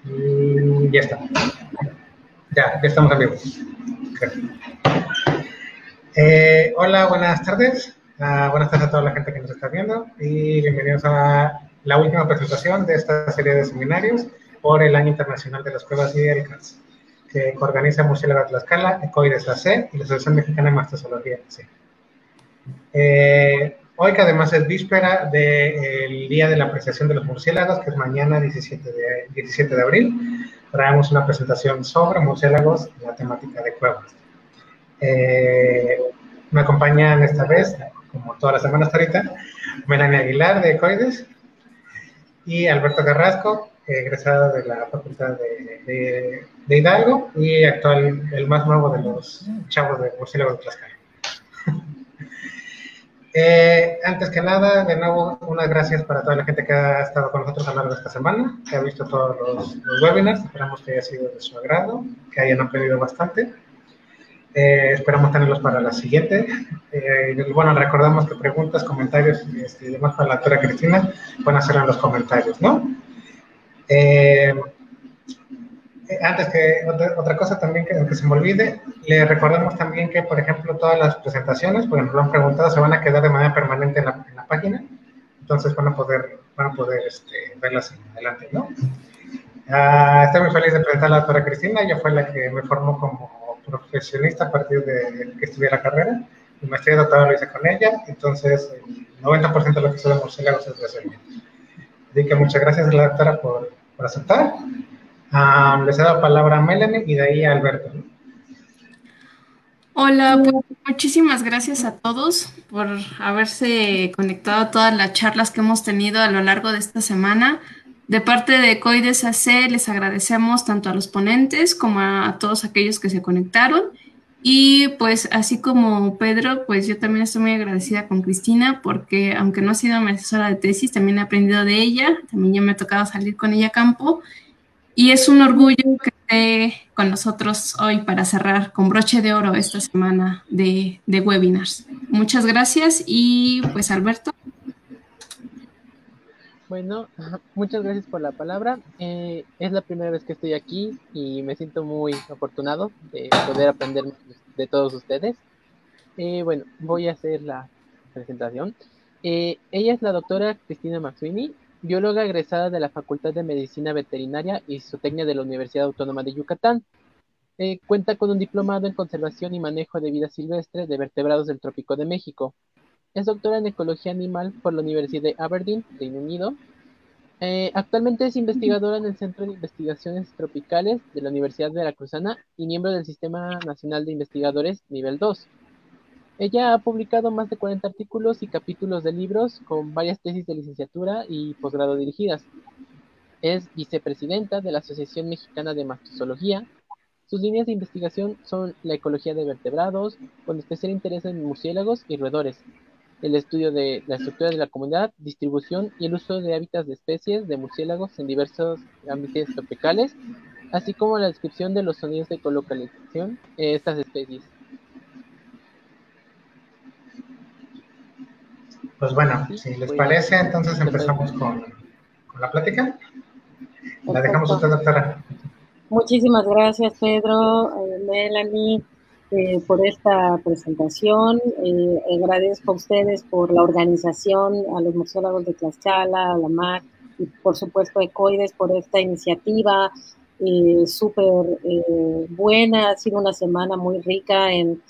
Ya está. Ya estamos en vivo. Hola, buenas tardes. Buenas tardes a toda la gente que nos está viendo y bienvenidos a la última presentación de esta serie de seminarios por el Año Internacional de las Cuevas y el CARS, que organiza Murciélago Tlaxcala, Ecoides AC y la Asociación Mexicana de Mastozoología AC. Hoy, que además es víspera del Día de la Apreciación de los Murciélagos, que es mañana 17 de abril, traemos una presentación sobre murciélagos en la temática de cuevas. Me acompañan esta vez, como todas las semanas hasta ahorita, Melanie Aguilar de Ecoides y Alberto Carrasco, egresado de la Facultad de Hidalgo y actual, el más nuevo de los chavos de Murciélago de Tlaxcala. Antes que nada, de nuevo, unas gracias para toda la gente que ha estado con nosotros a lo largo de esta semana, que ha visto todos los webinars. Esperamos que haya sido de su agrado, que hayan aprendido bastante. Esperamos tenerlos para la siguiente. Bueno, recordamos que preguntas, comentarios y demás para la doctora Cristina pueden hacerlo en los comentarios, ¿no? Antes que otra cosa también que se me olvide, le recordamos también que, por ejemplo, todas las presentaciones, porque nos lo han preguntado, se van a quedar de manera permanente en la página, entonces van a poder verlas en adelante, ¿no? Estoy muy feliz de presentar a la doctora Cristina. Ella fue la que me formó como profesionista a partir de que estudié la carrera. Mi maestría y doctorado lo hice con ella, entonces el 90% de lo que estudiamos murciélagos es de ella. Así que muchas gracias a la doctora por aceptar. Les he dado palabra a Melanie y de ahí a Alberto. Hola, pues muchísimas gracias a todos por haberse conectado a todas las charlas que hemos tenido a lo largo de esta semana. De parte de Ecoides AC les agradecemos tanto a los ponentes como a todos aquellos que se conectaron. Y pues así como Pedro, pues yo también estoy muy agradecida con Cristina porque aunque no ha sido mi asesora de tesis, también he aprendido de ella, también ya me ha tocado salir con ella a campo. Y es un orgullo que esté con nosotros hoy para cerrar con broche de oro esta semana de webinars. Muchas gracias y pues Alberto. Bueno, muchas gracias por la palabra. Es la primera vez que estoy aquí y me siento muy afortunado de poder aprender de todos ustedes. Bueno, voy a hacer la presentación. Ella es la doctora Cristina Maxuini, bióloga egresada de la Facultad de Medicina Veterinaria y Zootecnia de la Universidad Autónoma de Yucatán. Cuenta con un diplomado en conservación y manejo de vida silvestre de vertebrados del Trópico de México. Es doctora en ecología animal por la Universidad de Aberdeen, Reino Unido. Actualmente es investigadora en el Centro de Investigaciones Tropicales de la Universidad Veracruzana y miembro del Sistema Nacional de Investigadores Nivel 2. Ella ha publicado más de 40 artículos y capítulos de libros con varias tesis de licenciatura y posgrado dirigidas. Es vicepresidenta de la Asociación Mexicana de Mastozoología. Sus líneas de investigación son la ecología de vertebrados, con especial interés en murciélagos y roedores, el estudio de la estructura de la comunidad, distribución y el uso de hábitats de especies de murciélagos en diversos ambientes tropicales, así como la descripción de los sonidos de ecolocalización de estas especies. Pues bueno, si les parece, entonces empezamos con la plática. La dejamos a usted, doctora. Muchísimas gracias, Pedro, Melanie, por esta presentación. Agradezco a ustedes por la organización, a los murciélagos de Tlaxcala, a la MAC y por supuesto a Ecoides por esta iniciativa súper buena. Ha sido una semana muy rica en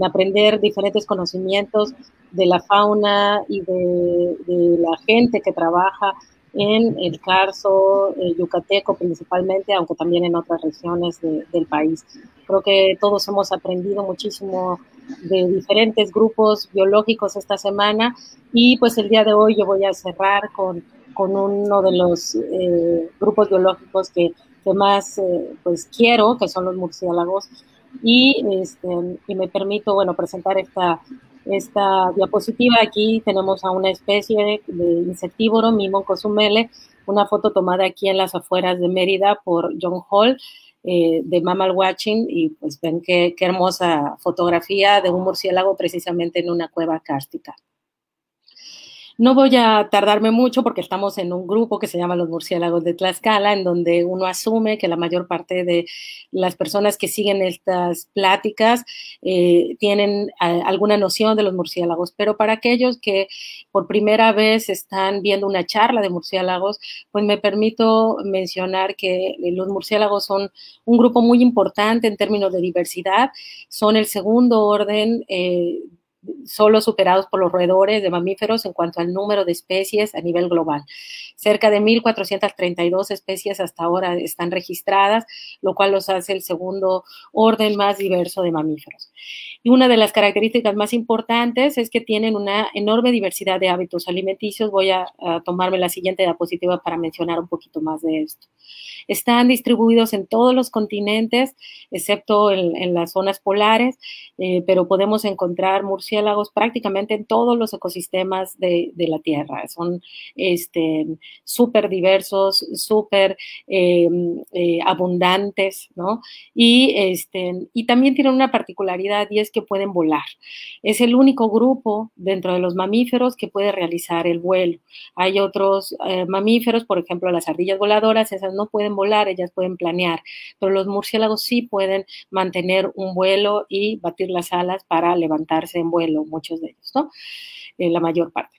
aprender diferentes conocimientos de la fauna y de la gente que trabaja en el Carso yucateco principalmente, aunque también en otras regiones del país. Creo que todos hemos aprendido muchísimo de diferentes grupos biológicos esta semana y pues el día de hoy yo voy a cerrar con uno de los grupos biológicos que más pues quiero, que son los murciélagos, y me permito, bueno, presentar esta diapositiva. Aquí tenemos a una especie de insectívoro, Mimon cozumele, una foto tomada aquí en las afueras de Mérida por John Hall, de Mammal Watching, y pues ven qué hermosa fotografía de un murciélago precisamente en una cueva kárstica. No voy a tardarme mucho porque estamos en un grupo que se llama Los Murciélagos de Tlaxcala, en donde uno asume que la mayor parte de las personas que siguen estas pláticas tienen alguna noción de los murciélagos, pero para aquellos que por primera vez están viendo una charla de murciélagos, pues me permito mencionar que los murciélagos son un grupo muy importante en términos de diversidad, son el segundo orden solo superados por los roedores de mamíferos en cuanto al número de especies a nivel global. Cerca de 1.432 especies hasta ahora están registradas, lo cual los hace el segundo orden más diverso de mamíferos. Y una de las características más importantes es que tienen una enorme diversidad de hábitos alimenticios. Voy a tomarme la siguiente diapositiva para mencionar un poquito más de esto. Están distribuidos en todos los continentes, excepto en las zonas polares, pero podemos encontrar murciélagos prácticamente en todos los ecosistemas de la Tierra. Son súper diversos, súper abundantes, ¿no? Y también tienen una particularidad y es que pueden volar. Es el único grupo dentro de los mamíferos que puede realizar el vuelo. Hay otros mamíferos, por ejemplo, las ardillas voladoras, esas no pueden volar, ellas pueden planear, pero los murciélagos sí pueden mantener un vuelo y batir las alas para levantarse en vuelo, muchos de ellos, ¿no? La mayor parte.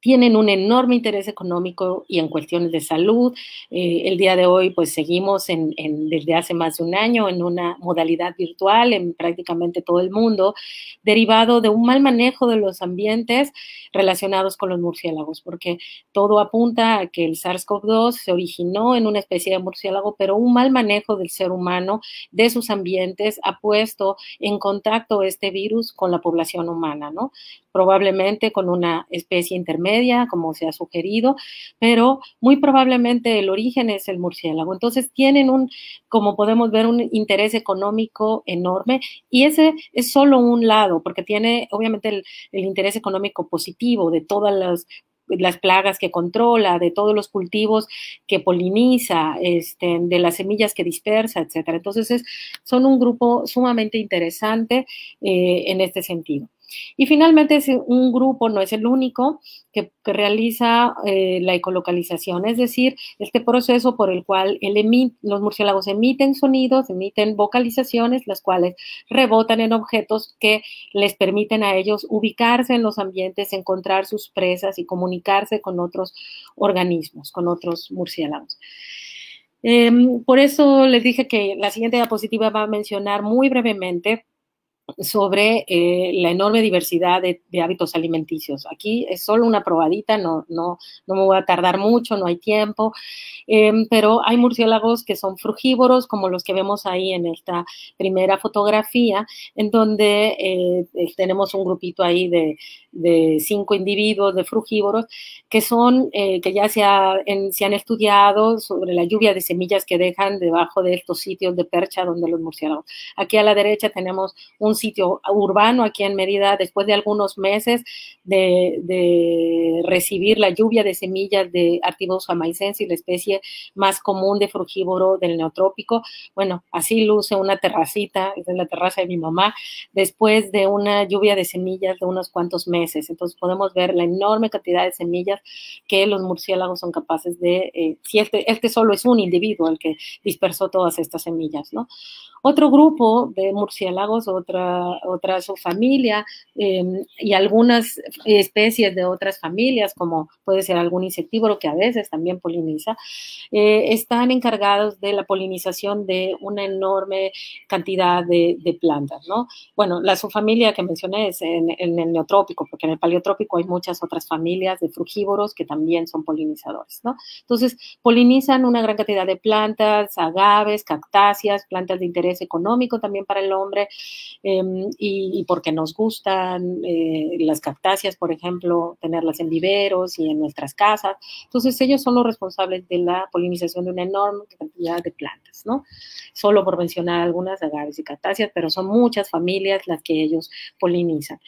Tienen un enorme interés económico y en cuestiones de salud. El día de hoy, pues seguimos desde hace más de un año en una modalidad virtual en prácticamente todo el mundo, derivado de un mal manejo de los ambientes relacionados con los murciélagos, porque todo apunta a que el SARS-CoV-2 se originó en una especie de murciélago, pero un mal manejo del ser humano, de sus ambientes, ha puesto en contacto este virus con la población humana, ¿no? Probablemente con una especie intermedia, como se ha sugerido, pero muy probablemente el origen es el murciélago. Entonces tienen como podemos ver, un interés económico enorme, y ese es solo un lado, porque tiene obviamente el interés económico positivo de todas las plagas que controla, de todos los cultivos que poliniza, de las semillas que dispersa, etcétera. Entonces son un grupo sumamente interesante en este sentido. Y finalmente es un grupo, no es el único, que realiza la ecolocalización, es decir, este proceso por el cual los murciélagos emiten sonidos, emiten vocalizaciones, las cuales rebotan en objetos que les permiten a ellos ubicarse en los ambientes, encontrar sus presas y comunicarse con otros organismos, con otros murciélagos. Por eso les dije que la siguiente diapositiva va a mencionar muy brevemente sobre la enorme diversidad de hábitos alimenticios. Aquí es solo una probadita, no me voy a tardar mucho, no hay tiempo, pero hay murciélagos que son frugívoros, como los que vemos ahí en esta primera fotografía, en donde tenemos un grupito ahí de 5 individuos de frugívoros que ya se han estudiado sobre la lluvia de semillas que dejan debajo de estos sitios de percha donde los murciélagos. Aquí a la derecha tenemos un sitio urbano aquí en Mérida, después de algunos meses de recibir la lluvia de semillas de Artivox jamaicensis, la especie más común de frugívoro del neotrópico. Bueno, así luce una terracita, es la terraza de mi mamá, después de una lluvia de semillas de unos cuantos meses. Entonces podemos ver la enorme cantidad de semillas que los murciélagos son capaces de, si este solo es un individuo el que dispersó todas estas semillas, ¿no? Otro grupo de murciélagos, otra subfamilia y algunas especies de otras familias, como puede ser algún insectívoro que a veces también poliniza, están encargados de la polinización de una enorme cantidad de plantas, ¿no? Bueno, la subfamilia que mencioné es en el neotrópico, porque en el paleotrópico hay muchas otras familias de frugívoros que también son polinizadores, ¿no? Entonces, polinizan una gran cantidad de plantas, agaves, cactáceas, plantas de interés económico también para el hombre, y porque nos gustan las cactáceas, por ejemplo, tenerlas en viveros y en nuestras casas. Entonces ellos son los responsables de la polinización de una enorme cantidad de plantas, ¿no? Solo por mencionar algunas, agaves y cactáceas, pero son muchas familias las que ellos polinizan.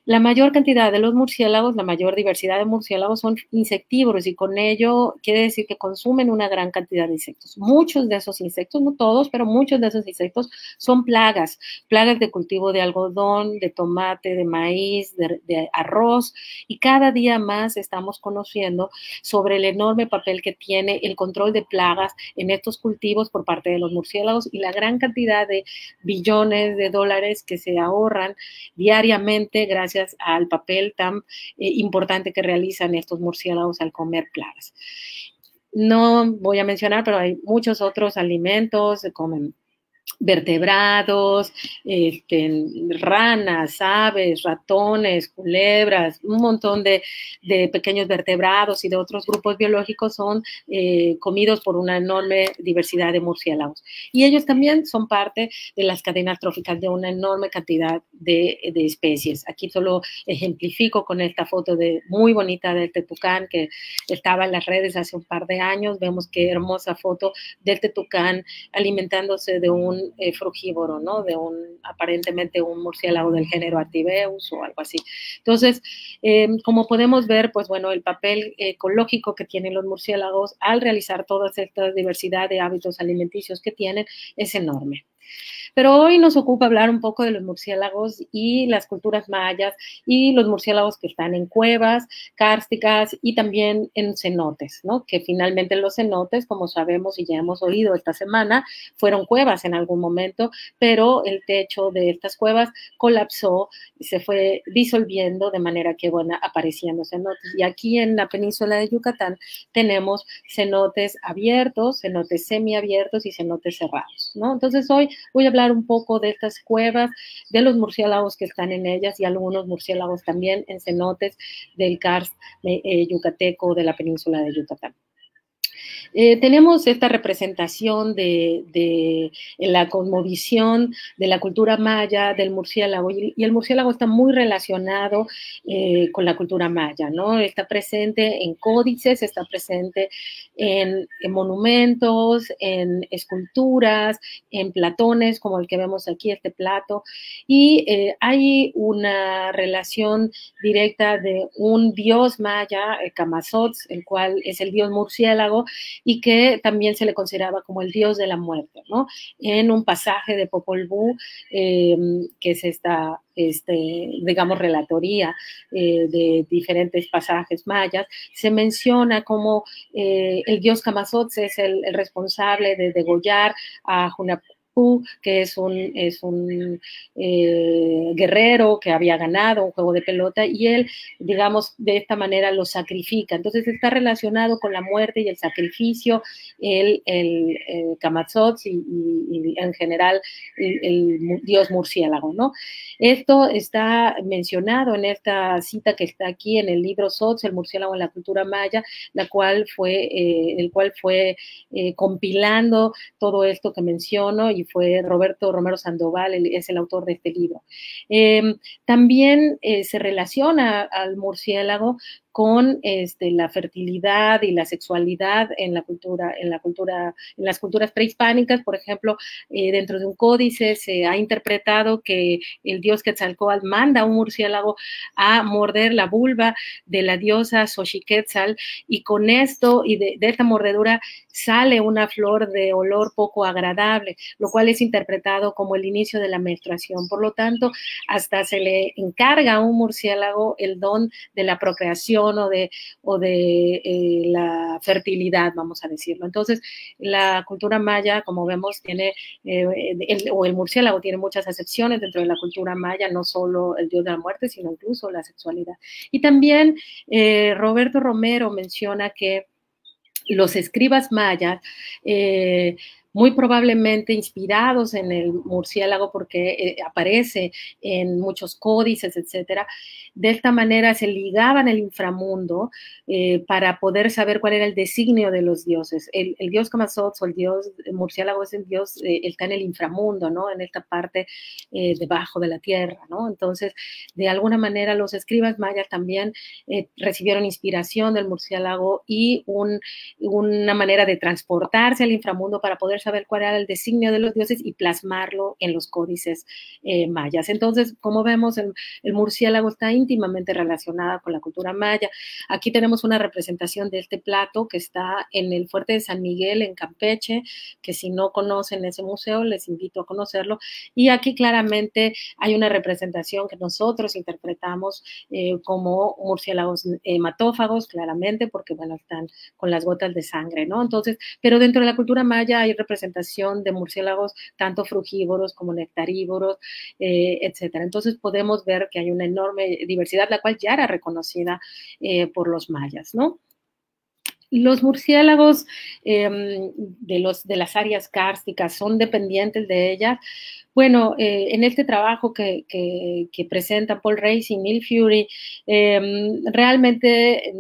La mayor cantidad de los murciélagos, la mayor diversidad de murciélagos son insectívoros y con ello quiere decir que consumen una gran cantidad de insectos. Muchos de esos insectos, no todos, pero muchos de esos insectos son plagas de cultivo de algodón, de tomate, de maíz, de arroz, y cada día más estamos conociendo sobre el enorme papel que tiene el control de plagas en estos cultivos por parte de los murciélagos y la gran cantidad de billones de dólares que se ahorran diariamente gracias al papel tan importante que realizan estos murciélagos al comer plagas. No voy a mencionar, pero hay muchos otros alimentos, se comen vertebrados, ranas, aves, ratones, culebras, un montón de pequeños vertebrados y de otros grupos biológicos son comidos por una enorme diversidad de murciélagos. Y ellos también son parte de las cadenas tróficas de una enorme cantidad de especies. Aquí solo ejemplifico con esta foto muy bonita del tetucán que estaba en las redes hace un par de años. Vemos qué hermosa foto del tetucán alimentándose de un frugívoro, ¿no? De aparentemente un murciélago del género Ativeus o algo así. Entonces, como podemos ver, pues bueno, el papel ecológico que tienen los murciélagos al realizar toda esta diversidad de hábitos alimenticios que tienen es enorme. Pero hoy nos ocupa hablar un poco de los murciélagos y las culturas mayas y los murciélagos que están en cuevas kársticas y también en cenotes, ¿no? Que finalmente los cenotes, como sabemos y ya hemos oído esta semana, fueron cuevas en algún momento, pero el techo de estas cuevas colapsó y se fue disolviendo de manera que, bueno, aparecían los cenotes. Y aquí en la península de Yucatán tenemos cenotes abiertos, cenotes semiabiertos y cenotes cerrados, ¿no? Entonces hoy voy a hablar un poco de estas cuevas, de los murciélagos que están en ellas y algunos murciélagos también en cenotes del karst yucateco de la península de Yucatán. Tenemos esta representación de la cosmovisión de la cultura maya del murciélago y el murciélago está muy relacionado con la cultura maya, ¿no? Está presente en códices, está presente en monumentos, en esculturas, en platones como el que vemos aquí, este plato, y hay una relación directa de un dios maya, Camazotz, el cual es el dios murciélago, y que también se le consideraba como el dios de la muerte, ¿no? En un pasaje de Popol Vuh, que es esta, digamos, relatoría de diferentes pasajes mayas, se menciona como el dios Camazotz es el responsable de degollar a Hunahpu, que es un guerrero que había ganado un juego de pelota y él, digamos, de esta manera lo sacrifica. Entonces está relacionado con la muerte y el sacrificio, el Camazotz y en general el dios murciélago, ¿no? Esto está mencionado en esta cita que está aquí en el libro Sotz, el murciélago en la cultura maya, el cual fue compilando todo esto que menciono y fue Roberto Romero Sandoval, es el autor de este libro. También se relaciona al murciélago con la fertilidad y la sexualidad en las culturas prehispánicas. Por ejemplo, dentro de un códice se ha interpretado que el dios Quetzalcóatl manda a un murciélago a morder la vulva de la diosa Xochiquetzal y con esto y de esta mordedura sale una flor de olor poco agradable, lo cual es interpretado como el inicio de la menstruación. Por lo tanto, hasta se le encarga a un murciélago el don de la procreación o de la fertilidad, vamos a decirlo. Entonces, la cultura maya, como vemos, tiene, el murciélago tiene muchas acepciones dentro de la cultura maya, no solo el dios de la muerte, sino incluso la sexualidad. Y también Roberto Romero menciona que los escribas mayas, muy probablemente inspirados en el murciélago porque aparece en muchos códices, etcétera. De esta manera se ligaban el inframundo para poder saber cuál era el designio de los dioses. El dios Camazotz o el dios murciélago es el dios, está en el inframundo, ¿no? En esta parte debajo de la tierra, ¿no? Entonces, de alguna manera los escribas mayas también recibieron inspiración del murciélago y una manera de transportarse al inframundo para poder poder saber cuál era el designio de los dioses y plasmarlo en los códices mayas. Entonces, como vemos, el murciélago está íntimamente relacionado con la cultura maya. Aquí tenemos una representación de este plato que está en el Fuerte de San Miguel, en Campeche, que si no conocen ese museo, les invito a conocerlo. Y aquí claramente hay una representación que nosotros interpretamos como murciélagos hematófagos, claramente, porque, bueno, están con las gotas de sangre, ¿no? Entonces, pero dentro de la cultura maya hay representación de murciélagos tanto frugívoros como nectarívoros, etcétera. Entonces, podemos ver que hay una enorme diversidad, la cual ya era reconocida por los mayas, ¿no? Los murciélagos de las áreas kársticas son dependientes de ellas. Bueno, en este trabajo que presenta Paul Reis y Neil Fury, realmente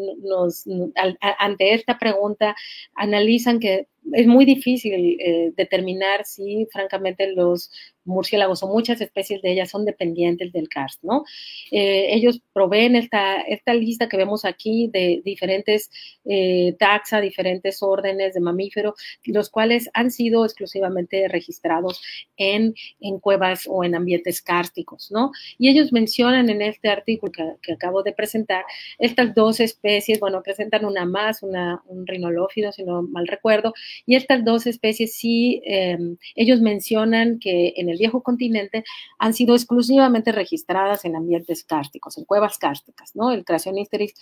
ante esta pregunta analizan que es muy difícil determinar si, francamente, los murciélagos o muchas especies de ellas son dependientes del karst, ¿no? Ellos proveen esta lista que vemos aquí de diferentes taxa, diferentes órdenes de mamíferos, los cuales han sido exclusivamente registrados en cuevas o en ambientes kársticos, ¿no? Y ellos mencionan en este artículo que acabo de presentar estas dos especies, bueno, presentan una más, un rhinolophido, si no mal recuerdo, y estas dos especies sí, ellos mencionan que en el viejo continente han sido exclusivamente registradas en ambientes kársticos, en cuevas kársticas, ¿no? El Crasionisteris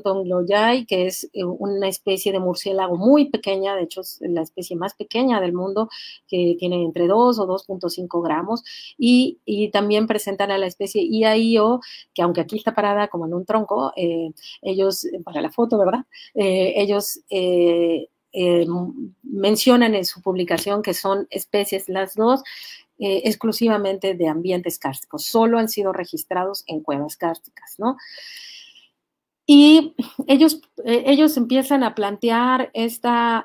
tongloyai, que es una especie de murciélago muy pequeña, de hecho es la especie más pequeña del mundo, que tiene entre 2 o 2.5 gramos, y también presentan a la especie Iaio, que aunque aquí está parada como en un tronco, ellos, para la foto, ¿verdad? Ellos mencionan en su publicación que son especies las dos exclusivamente de ambientes kársticos, solo han sido registrados en cuevas kársticas, ¿no? Y ellos empiezan a plantear esta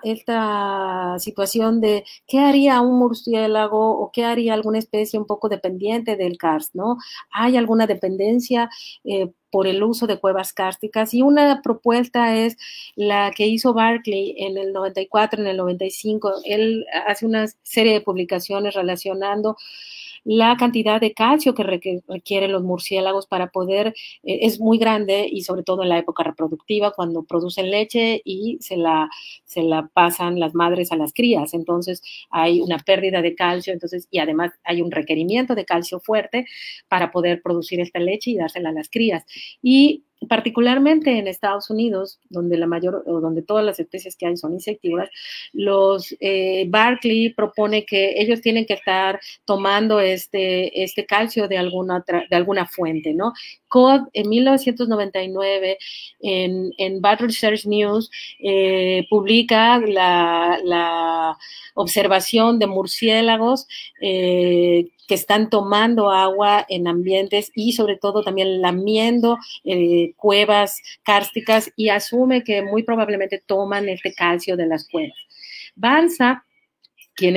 situación de qué haría un murciélago o qué haría alguna especie un poco dependiente del karst, ¿no? ¿Hay alguna dependencia por el uso de cuevas kársticas? Y una propuesta es la que hizo Barclay en el 94, en el 95. Él hace una serie de publicaciones relacionando la cantidad de calcio que requieren los murciélagos para poder, es muy grande, y sobre todo en la época reproductiva, cuando producen leche y se la pasan las madres a las crías. Entonces hay una pérdida de calcio, entonces, y además hay un requerimiento de calcio fuerte para poder producir esta leche y dársela a las crías. Y particularmente en Estados Unidos, donde todas las especies que hay son insectívoras, Barclay propone que ellos tienen que estar tomando este calcio de alguna fuente, ¿no? Codd, en 1999, en Bad Research News, publica la observación de murciélagos que están tomando agua en ambientes y sobre todo también lamiendo cuevas kársticas, y asume que muy probablemente toman este calcio de las cuevas. Banza, quien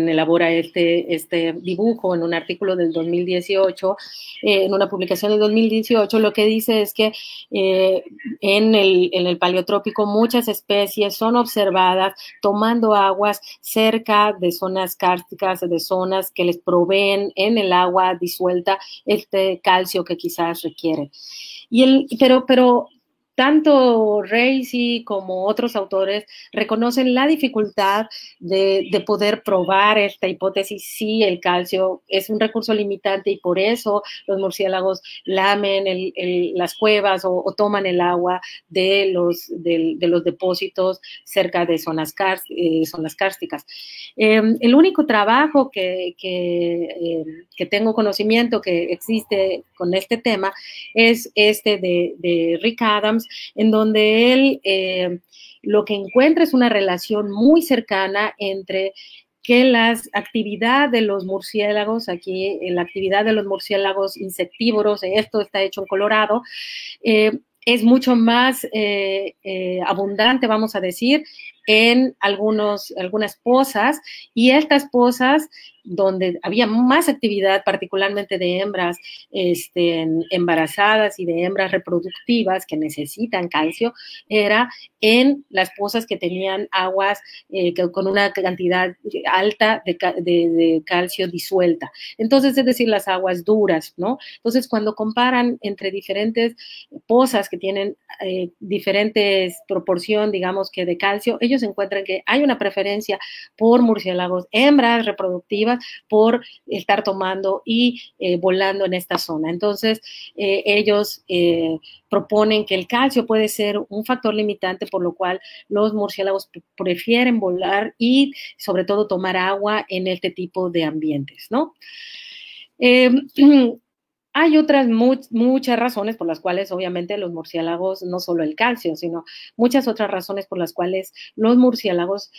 elabora este dibujo en un artículo del 2018, en una publicación del 2018, lo que dice es que en el paleotrópico muchas especies son observadas tomando aguas cerca de zonas kársticas, de zonas que les proveen en el agua disuelta este calcio que quizás requieren. Pero tanto Reisi como otros autores reconocen la dificultad de poder probar esta hipótesis si el calcio es un recurso limitante, y por eso los murciélagos lamen las cuevas o toman el agua de los depósitos cerca de zonas kársticas. El único trabajo que tengo conocimiento que existe con este tema es de Rick Adams, en donde él lo que encuentra es una relación muy cercana entre que la actividad de los murciélagos, aquí la actividad de los murciélagos insectívoros, esto está hecho en Colorado, es mucho más abundante, vamos a decir, en algunas pozas, y estas pozas donde había más actividad, particularmente de hembras embarazadas y de hembras reproductivas que necesitan calcio, era en las pozas que tenían aguas con una cantidad alta de calcio disuelta. Entonces, es decir, las aguas duras, ¿no? Entonces, cuando comparan entre diferentes pozas que tienen diferentes proporción, digamos, que de calcio, ellos encuentran que hay una preferencia por murciélagos hembras reproductivas por estar tomando y volando en esta zona. Entonces, ellos proponen que el calcio puede ser un factor limitante, por lo cual los murciélagos prefieren volar y, sobre todo, tomar agua en este tipo de ambientes, ¿no? Hay otras muchas razones por las cuales, obviamente, los murciélagos, no solo el calcio, sino muchas otras razones por las cuales los murciélagos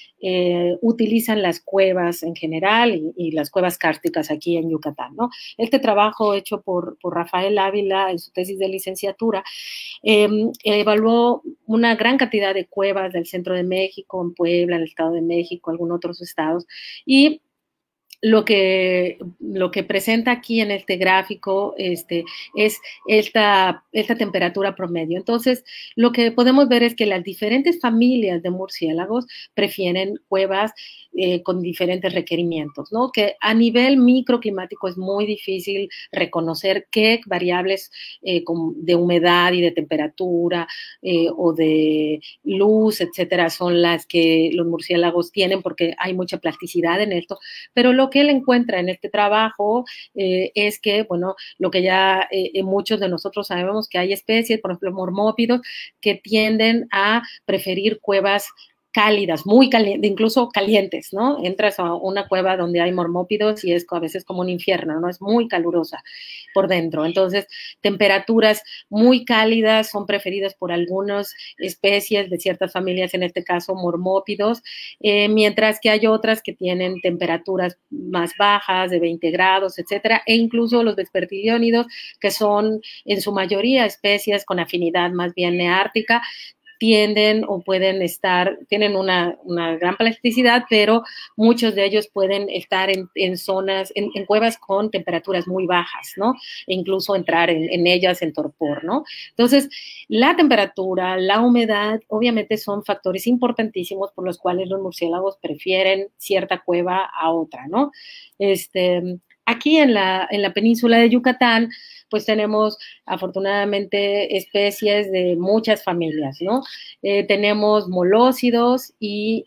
utilizan las cuevas en general y las cuevas kársticas aquí en Yucatán, ¿no? Este trabajo hecho por Rafael Ávila en su tesis de licenciatura evaluó una gran cantidad de cuevas del centro de México, en Puebla, en el Estado de México, algunos otros estados, y lo que presenta aquí en este gráfico es esta temperatura promedio. Entonces, lo que podemos ver es que las diferentes familias de murciélagos prefieren cuevas con diferentes requerimientos, ¿no? Que a nivel microclimático es muy difícil reconocer qué variables de humedad y de temperatura o de luz, etcétera, son las que los murciélagos tienen, porque hay mucha plasticidad en esto, pero lo que él encuentra en este trabajo es que, bueno, lo que ya muchos de nosotros sabemos, que hay especies, por ejemplo, mormópidos, que tienden a preferir cuevas cálidas, muy calientes, incluso calientes, ¿no? Entras a una cueva donde hay mormópidos y es a veces como un infierno, ¿no? Es muy calurosa por dentro. Entonces, temperaturas muy cálidas son preferidas por algunas especies de ciertas familias, en este caso mormópidos, mientras que hay otras que tienen temperaturas más bajas, de 20 grados, etcétera, e incluso los vespertiliónidos, que son en su mayoría especies con afinidad más bien neártica, tienden o pueden tienen una gran plasticidad, pero muchos de ellos pueden estar en zonas, en cuevas con temperaturas muy bajas, ¿no? E incluso entrar en ellas en torpor, ¿no? Entonces, la temperatura, la humedad, obviamente son factores importantísimos por los cuales los murciélagos prefieren cierta cueva a otra, ¿no? Aquí en la península de Yucatán, pues tenemos afortunadamente especies de muchas familias, ¿no? Tenemos molósidos y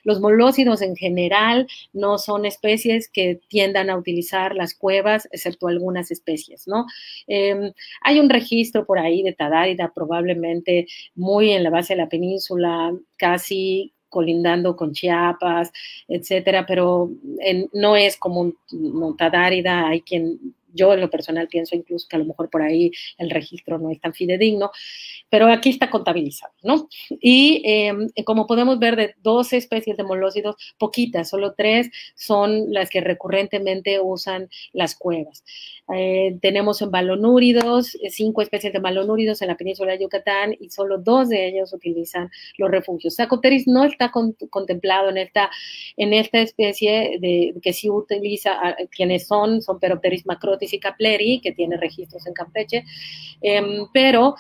los molósidos en general no son especies que tiendan a utilizar las cuevas, excepto algunas especies, ¿no? Hay un registro por ahí de Tadárida, probablemente muy en la base de la península, casi colindando con Chiapas, etcétera, pero no es como un Tadárida. Hay quien, yo en lo personal pienso incluso que a lo mejor por ahí el registro no es tan fidedigno, pero aquí está contabilizado, ¿no? Y como podemos ver, de 12 especies de molósidos, poquitas, solo 3 son las que recurrentemente usan las cuevas. Tenemos en balonúridos 5 especies de balonúridos en la península de Yucatán y solo 2 de ellos utilizan los refugios. Sarcopteris no está contemplado en esta especie que sí utiliza, quienes son Peropteris macrotis y capleri, que tiene registros en Campeche, pero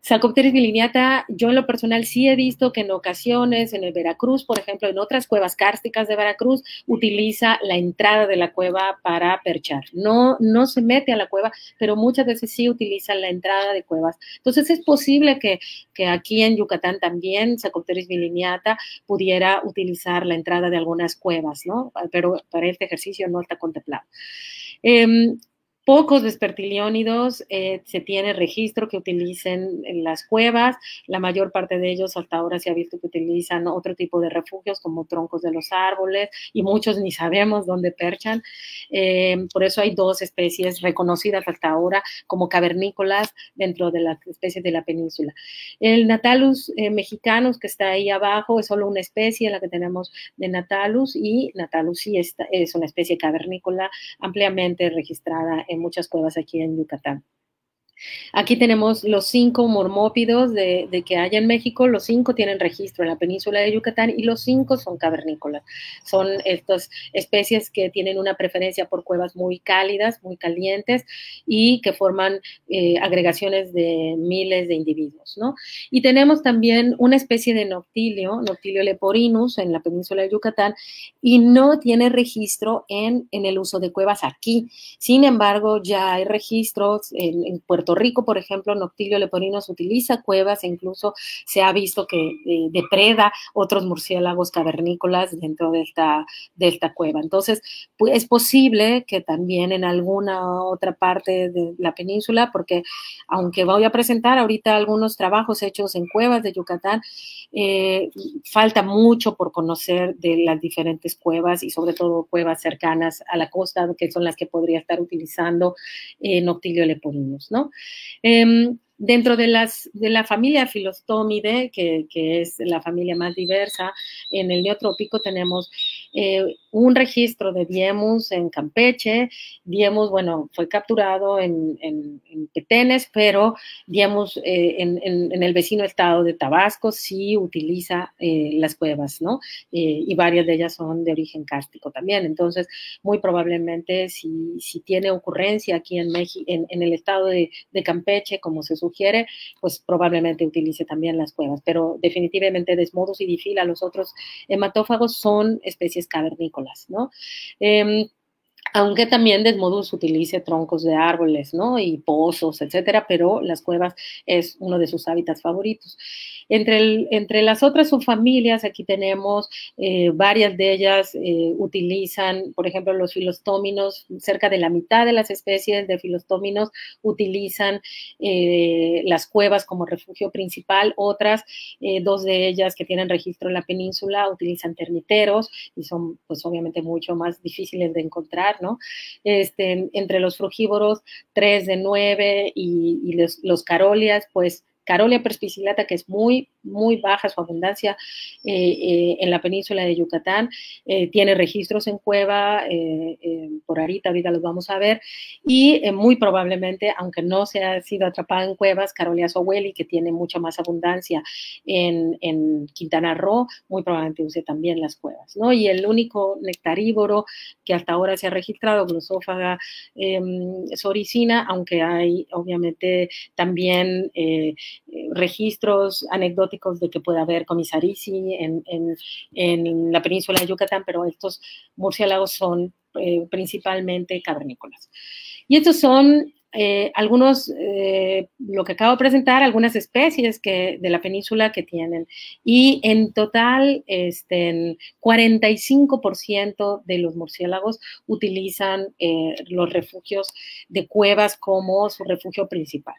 Sarcopteris bilineata, yo en lo personal sí he visto que en ocasiones, en el Veracruz, por ejemplo, en otras cuevas kársticas de Veracruz, utiliza la entrada de la cueva para perchar. No se mete a la cueva, pero muchas veces sí utilizan la entrada de cuevas. Entonces es posible que aquí en Yucatán también Sarcopteris bilineata pudiera utilizar la entrada de algunas cuevas, ¿no? Pero para este ejercicio no está contemplado. Pocos vespertiliónidos se tiene registro que utilicen en las cuevas. La mayor parte de ellos hasta ahora se ha visto que utilizan otro tipo de refugios como troncos de los árboles y muchos ni sabemos dónde perchan. Por eso hay 2 especies reconocidas hasta ahora como cavernícolas dentro de las especies de la península. El Natalus mexicanus, que está ahí abajo, es solo una especie la que tenemos de Natalus, y Natalus sí es una especie cavernícola ampliamente registrada en muchas cuevas aquí en Yucatán. Aquí tenemos los 5 mormópidos de que hay en México, los 5 tienen registro en la península de Yucatán y los 5 son cavernícolas. Son estas especies que tienen una preferencia por cuevas muy cálidas, muy calientes y que forman agregaciones de miles de individuos, ¿no? Y tenemos también una especie de Noctilio leporinus en la península de Yucatán y no tiene registro en el uso de cuevas aquí. Sin embargo, ya hay registros en Puerto Rico, por ejemplo, Noctilio leporinus utiliza cuevas e incluso se ha visto que depreda otros murciélagos cavernícolas dentro de esta cueva. Entonces, pues, es posible que también en alguna otra parte de la península, porque aunque voy a presentar ahorita algunos trabajos hechos en cuevas de Yucatán, falta mucho por conocer de las diferentes cuevas y sobre todo cuevas cercanas a la costa, que son las que podría estar utilizando Noctilio leporinus, ¿no? Dentro de la familia Philostomide, que es la familia más diversa, en el Neotrópico tenemos un registro de Diemus en Campeche. Diemus, bueno, fue capturado en Petenes, pero Diemus en el vecino estado de Tabasco sí utiliza las cuevas, ¿no? Y varias de ellas son de origen kárstico también. Entonces, muy probablemente si tiene ocurrencia aquí en México, en el estado de Campeche, como se sugiere, pues probablemente utilice también las cuevas, pero definitivamente Desmodus y Diphylla, los otros hematófagos, son especies cavernícolas, ¿no? Aunque también Desmodus utilice troncos de árboles, ¿no? Y pozos, etcétera, pero las cuevas es uno de sus hábitats favoritos. Entre las otras subfamilias, aquí tenemos varias de ellas utilizan, por ejemplo, los filostóminos, cerca de la mitad de las especies de filostóminos utilizan las cuevas como refugio principal. Otras, 2 de ellas que tienen registro en la península, utilizan termiteros y son, pues, obviamente mucho más difíciles de encontrar, ¿no? Entre los frugívoros, 3 de 9 y los carolias, pues, Carolia perspicillata, que es muy, muy baja su abundancia en la península de Yucatán, tiene registros en cueva, por ahorita los vamos a ver, y muy probablemente, aunque no se ha sido atrapada en cuevas, Carolia sowelli, que tiene mucha más abundancia en Quintana Roo, muy probablemente use también las cuevas, ¿no? Y el único nectarívoro que hasta ahora se ha registrado, Glossophaga soricina, aunque hay obviamente también registros anecdóticos de que puede haber Comisarici en la península de Yucatán, pero estos murciélagos son principalmente cavernícolas. Y estos son algunos, lo que acabo de presentar, algunas especies de la península que tienen. Y en total, 45% de los murciélagos utilizan los refugios de cuevas como su refugio principal.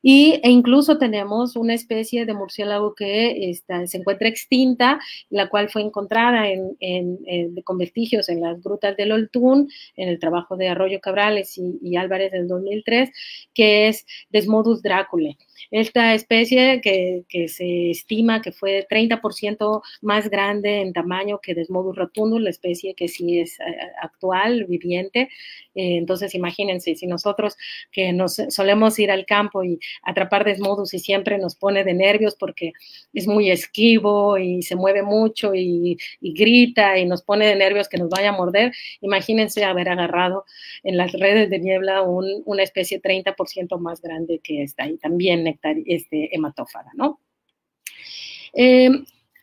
E incluso tenemos una especie de murciélago que se encuentra extinta, la cual fue encontrada con vestigios en las grutas del Oltún, en el trabajo de Arroyo Cabrales y Álvarez del 2003, que es Desmodus draculae. Esta especie que se estima que fue 30% más grande en tamaño que Desmodus rotundus, la especie que sí es actual, viviente. Entonces, imagínense, si nosotros que nos solemos ir al campo y atrapar Desmodus y siempre nos pone de nervios porque es muy esquivo y se mueve mucho y grita y nos pone de nervios que nos vaya a morder, imagínense haber agarrado en las redes de niebla una especie 30% más grande que esta y también hematófaga, ¿no?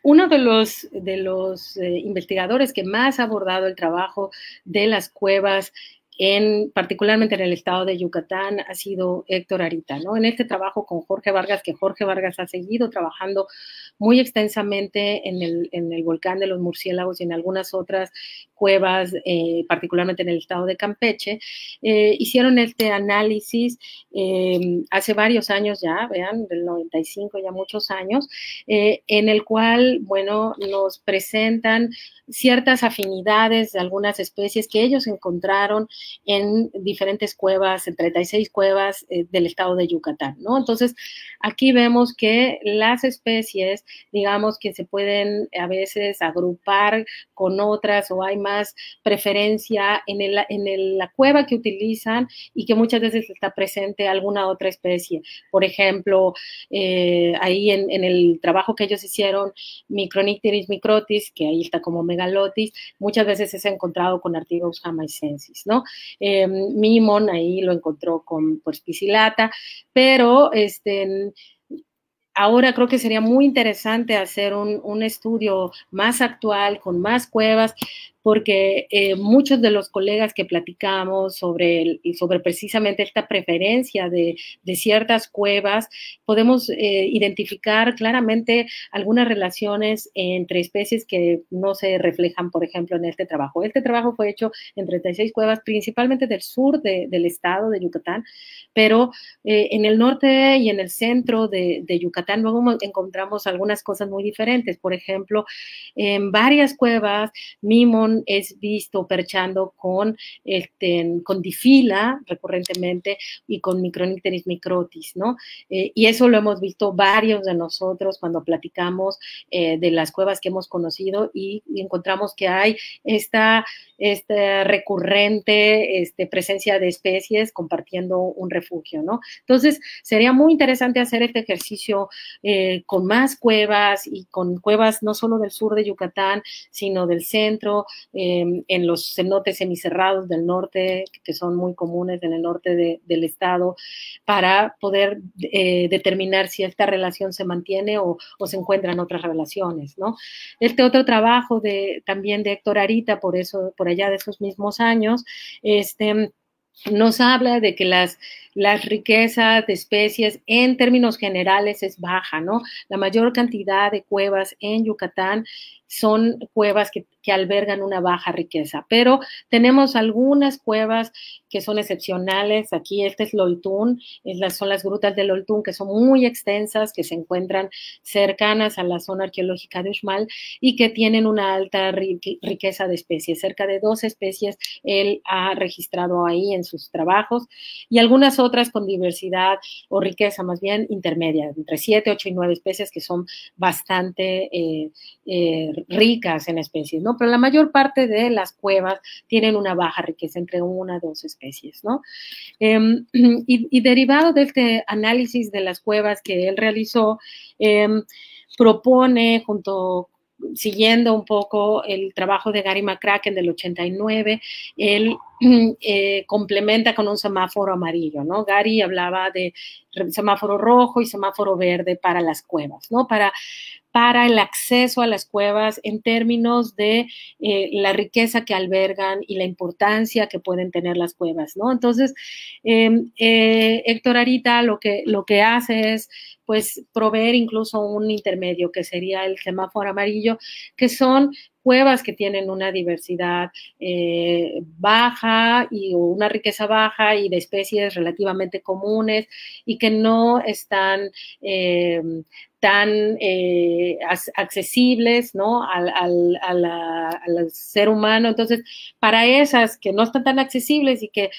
Uno de los investigadores que más ha abordado el trabajo de las cuevas particularmente en el estado de Yucatán, ha sido Héctor Arita, ¿no? En este trabajo con Jorge Vargas, que Jorge Vargas ha seguido trabajando muy extensamente en el volcán de los murciélagos y en algunas otras cuevas, particularmente en el estado de Campeche, hicieron este análisis hace varios años ya, vean, del 95, ya muchos años, en el cual, bueno, nos presentan ciertas afinidades de algunas especies que ellos encontraron en diferentes cuevas, en 36 cuevas del estado de Yucatán, ¿no? Entonces, aquí vemos que las especies, digamos que se pueden a veces agrupar con otras o hay más más preferencia la cueva que utilizan y que muchas veces está presente alguna otra especie. Por ejemplo, ahí en el trabajo que ellos hicieron, Micronicteris microtis, que ahí está como megalotis, muchas veces es encontrado con Artigaus jamaicensis, ¿no? Mimon ahí lo encontró con Spicillata, pero ahora creo que sería muy interesante hacer un estudio más actual, con más cuevas, porque muchos de los colegas que platicamos sobre precisamente esta preferencia de ciertas cuevas, podemos identificar claramente algunas relaciones entre especies que no se reflejan, por ejemplo, en este trabajo. Este trabajo fue hecho en 36 cuevas, principalmente del sur del estado de Yucatán, pero en el norte y en el centro de Yucatán luego encontramos algunas cosas muy diferentes. Por ejemplo, en varias cuevas, Mimon es visto perchando con difila recurrentemente y con Micronicteris microtis, ¿no? Y eso lo hemos visto varios de nosotros cuando platicamos de las cuevas que hemos conocido y encontramos que hay esta recurrente presencia de especies compartiendo un refugio, ¿no? Entonces, sería muy interesante hacer este ejercicio con más cuevas y con cuevas no solo del sur de Yucatán, sino del centro, en los cenotes semicerrados del norte, que son muy comunes en el norte del estado, para poder determinar si esta relación se mantiene o se encuentran otras relaciones, ¿no? Este otro trabajo también de Héctor Arita, por allá de esos mismos años, nos habla de que las riquezas de especies en términos generales es baja, ¿no? La mayor cantidad de cuevas en Yucatán son cuevas que albergan una baja riqueza, pero tenemos algunas cuevas que son excepcionales. Aquí es Loltún, son las grutas de Loltún, que son muy extensas, que se encuentran cercanas a la zona arqueológica de Uxmal y que tienen una alta riqueza de especies. Cerca de 2 especies él ha registrado ahí en sus trabajos y algunas otras con diversidad o riqueza más bien intermedia, entre 7, 8 y 9 especies que son bastante ricas en especies, ¿no? Pero la mayor parte de las cuevas tienen una baja riqueza, entre 1 a 2 especies, ¿no? Y derivado de este análisis de las cuevas que él realizó, propone siguiendo un poco el trabajo de Gary McCracken del 89, él complementa con un semáforo amarillo, ¿no? Gary hablaba de semáforo rojo y semáforo verde para las cuevas, ¿no? Para el acceso a las cuevas en términos de la riqueza que albergan y la importancia que pueden tener las cuevas, ¿no? Entonces, Héctor Arita lo que hace es, pues, proveer incluso un intermedio, que sería el semáforo amarillo, que son cuevas que tienen una diversidad baja y una riqueza baja y de especies relativamente comunes y que no están tan accesibles, ¿no? al ser humano. Entonces, para esas que no están tan accesibles y que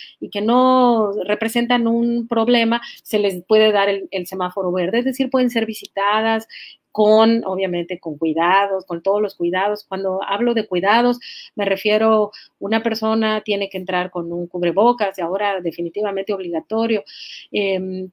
no representan un problema, se les puede dar el semáforo verde, es decir, pueden ser visitadas obviamente con cuidados, con todos los cuidados. Cuando hablo de cuidados, me refiero, una persona tiene que entrar con un cubrebocas, y ahora definitivamente obligatorio.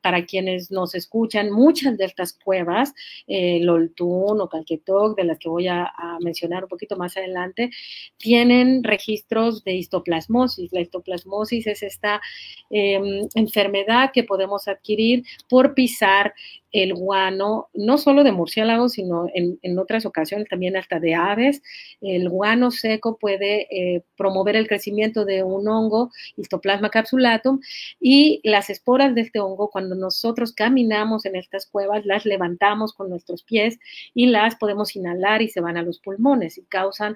Para quienes nos escuchan, muchas de estas cuevas, Loltún o Calquetoc, de las que voy a mencionar un poquito más adelante, tienen registros de histoplasmosis. La histoplasmosis es esta enfermedad que podemos adquirir por pisar el guano, no solo de murciélagos, sino en otras ocasiones también hasta de aves. El guano seco puede promover el crecimiento de un hongo, Histoplasma capsulatum, y las esporas de este hongo, cuando nosotros caminamos en estas cuevas, las levantamos con nuestros pies y las podemos inhalar y se van a los pulmones y causan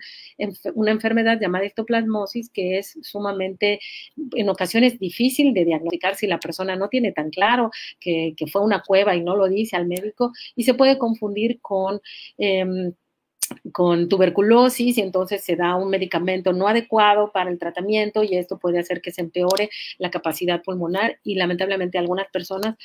una enfermedad llamada histoplasmosis, que es sumamente, en ocasiones, difícil de diagnosticar si la persona no tiene tan claro que fue una cueva y no lo dice al médico, y se puede confundir con con tuberculosis y entonces se da un medicamento no adecuado para el tratamiento y esto puede hacer que se empeore la capacidad pulmonar y lamentablemente algunas personas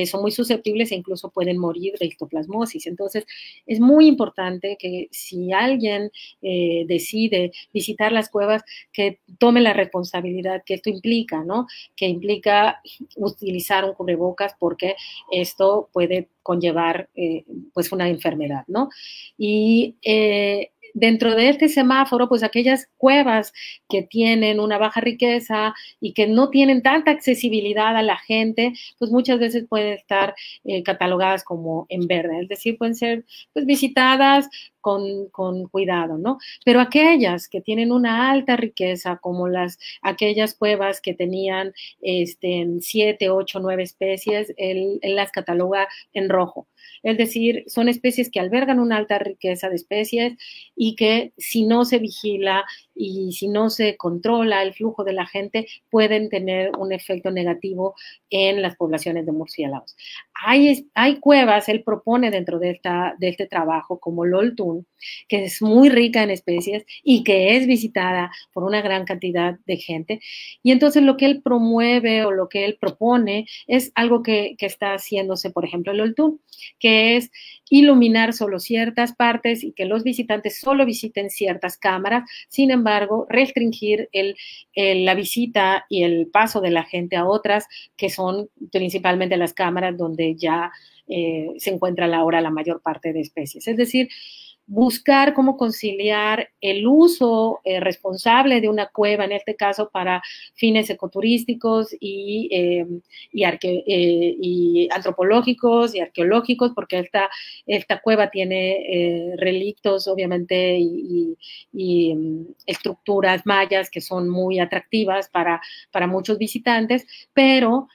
son muy susceptibles e incluso pueden morir de histoplasmosis. Entonces es muy importante que si alguien decide visitar las cuevas, que tome la responsabilidad que esto implica, ¿no? Que implica utilizar un cubrebocas porque esto puede conllevar pues una enfermedad, ¿no? Y dentro de este semáforo, pues aquellas cuevas que tienen una baja riqueza y que no tienen tanta accesibilidad a la gente, pues muchas veces pueden estar catalogadas como en verde, es decir, pueden ser pues visitadas con cuidado, ¿no? Pero aquellas que tienen una alta riqueza, como aquellas cuevas que tenían 7, 8, 9 especies, él las cataloga en rojo. Es decir, son especies que albergan una alta riqueza de especies y que si no se vigila y si no se controla el flujo de la gente, pueden tener un efecto negativo en las poblaciones de murciélagos. Hay cuevas, él propone dentro de este trabajo, como Loltún, que es muy rica en especies y que es visitada por una gran cantidad de gente. Y entonces lo que él promueve o lo que él propone es algo que está haciéndose, por ejemplo, en Loltún, que es iluminar solo ciertas partes y que los visitantes solo visiten ciertas cámaras, sin embargo, restringir la visita y el paso de la gente a otras, que son principalmente las cámaras donde ya se encuentra ahora la mayor parte de especies. Es decir, buscar cómo conciliar el uso responsable de una cueva, en este caso para fines ecoturísticos y antropológicos y arqueológicos, porque esta cueva tiene relictos, obviamente, y estructuras mayas que son muy atractivas para muchos visitantes, pero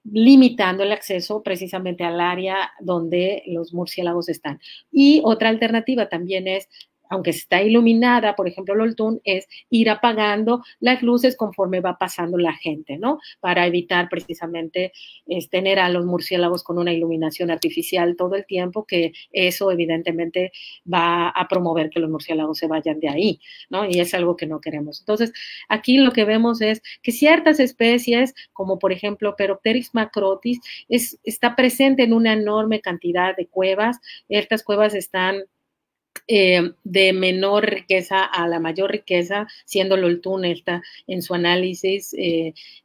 limitando el acceso precisamente al área donde los murciélagos están. Y otra alternativa también es, aunque está iluminada, por ejemplo, Loltún, es ir apagando las luces conforme va pasando la gente, ¿no? Para evitar precisamente tener a los murciélagos con una iluminación artificial todo el tiempo, que eso evidentemente va a promover que los murciélagos se vayan de ahí, ¿no? Y es algo que no queremos. Entonces, aquí lo que vemos es que ciertas especies, como por ejemplo Peropteris macrotis, está presente en una enorme cantidad de cuevas. Estas cuevas están de menor riqueza a la mayor riqueza, siendo Loltún esta en su análisis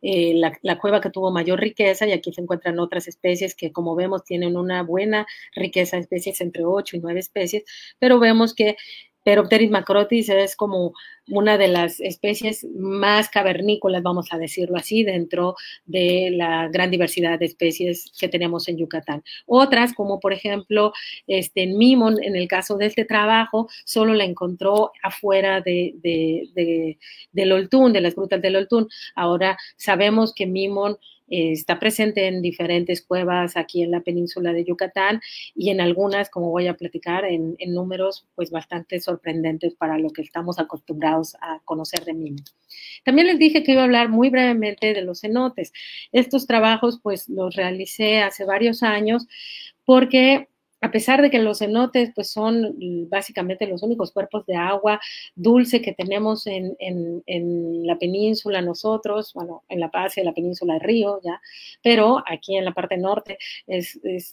la cueva que tuvo mayor riqueza, y aquí se encuentran otras especies que, como vemos, tienen una buena riqueza de especies, entre 8 y 9 especies, pero vemos que Peropteris macrotis es como una de las especies más cavernícolas, vamos a decirlo así, dentro de la gran diversidad de especies que tenemos en Yucatán. Otras, como por ejemplo en Mimón, en el caso de este trabajo, solo la encontró afuera de Loltún, de las grutas de Loltún. Ahora sabemos que Mimón está presente en diferentes cuevas aquí en la península de Yucatán y en algunas, como voy a platicar, en números pues bastante sorprendentes para lo que estamos acostumbrados a conocer de Mimón. También les dije que iba a hablar muy brevemente de los cenotes. Estos trabajos pues los realicé hace varios años porque a pesar de que los cenotes pues son básicamente los únicos cuerpos de agua dulce que tenemos en la península nosotros, bueno, en la base de la península de Río, ya, pero aquí en la parte norte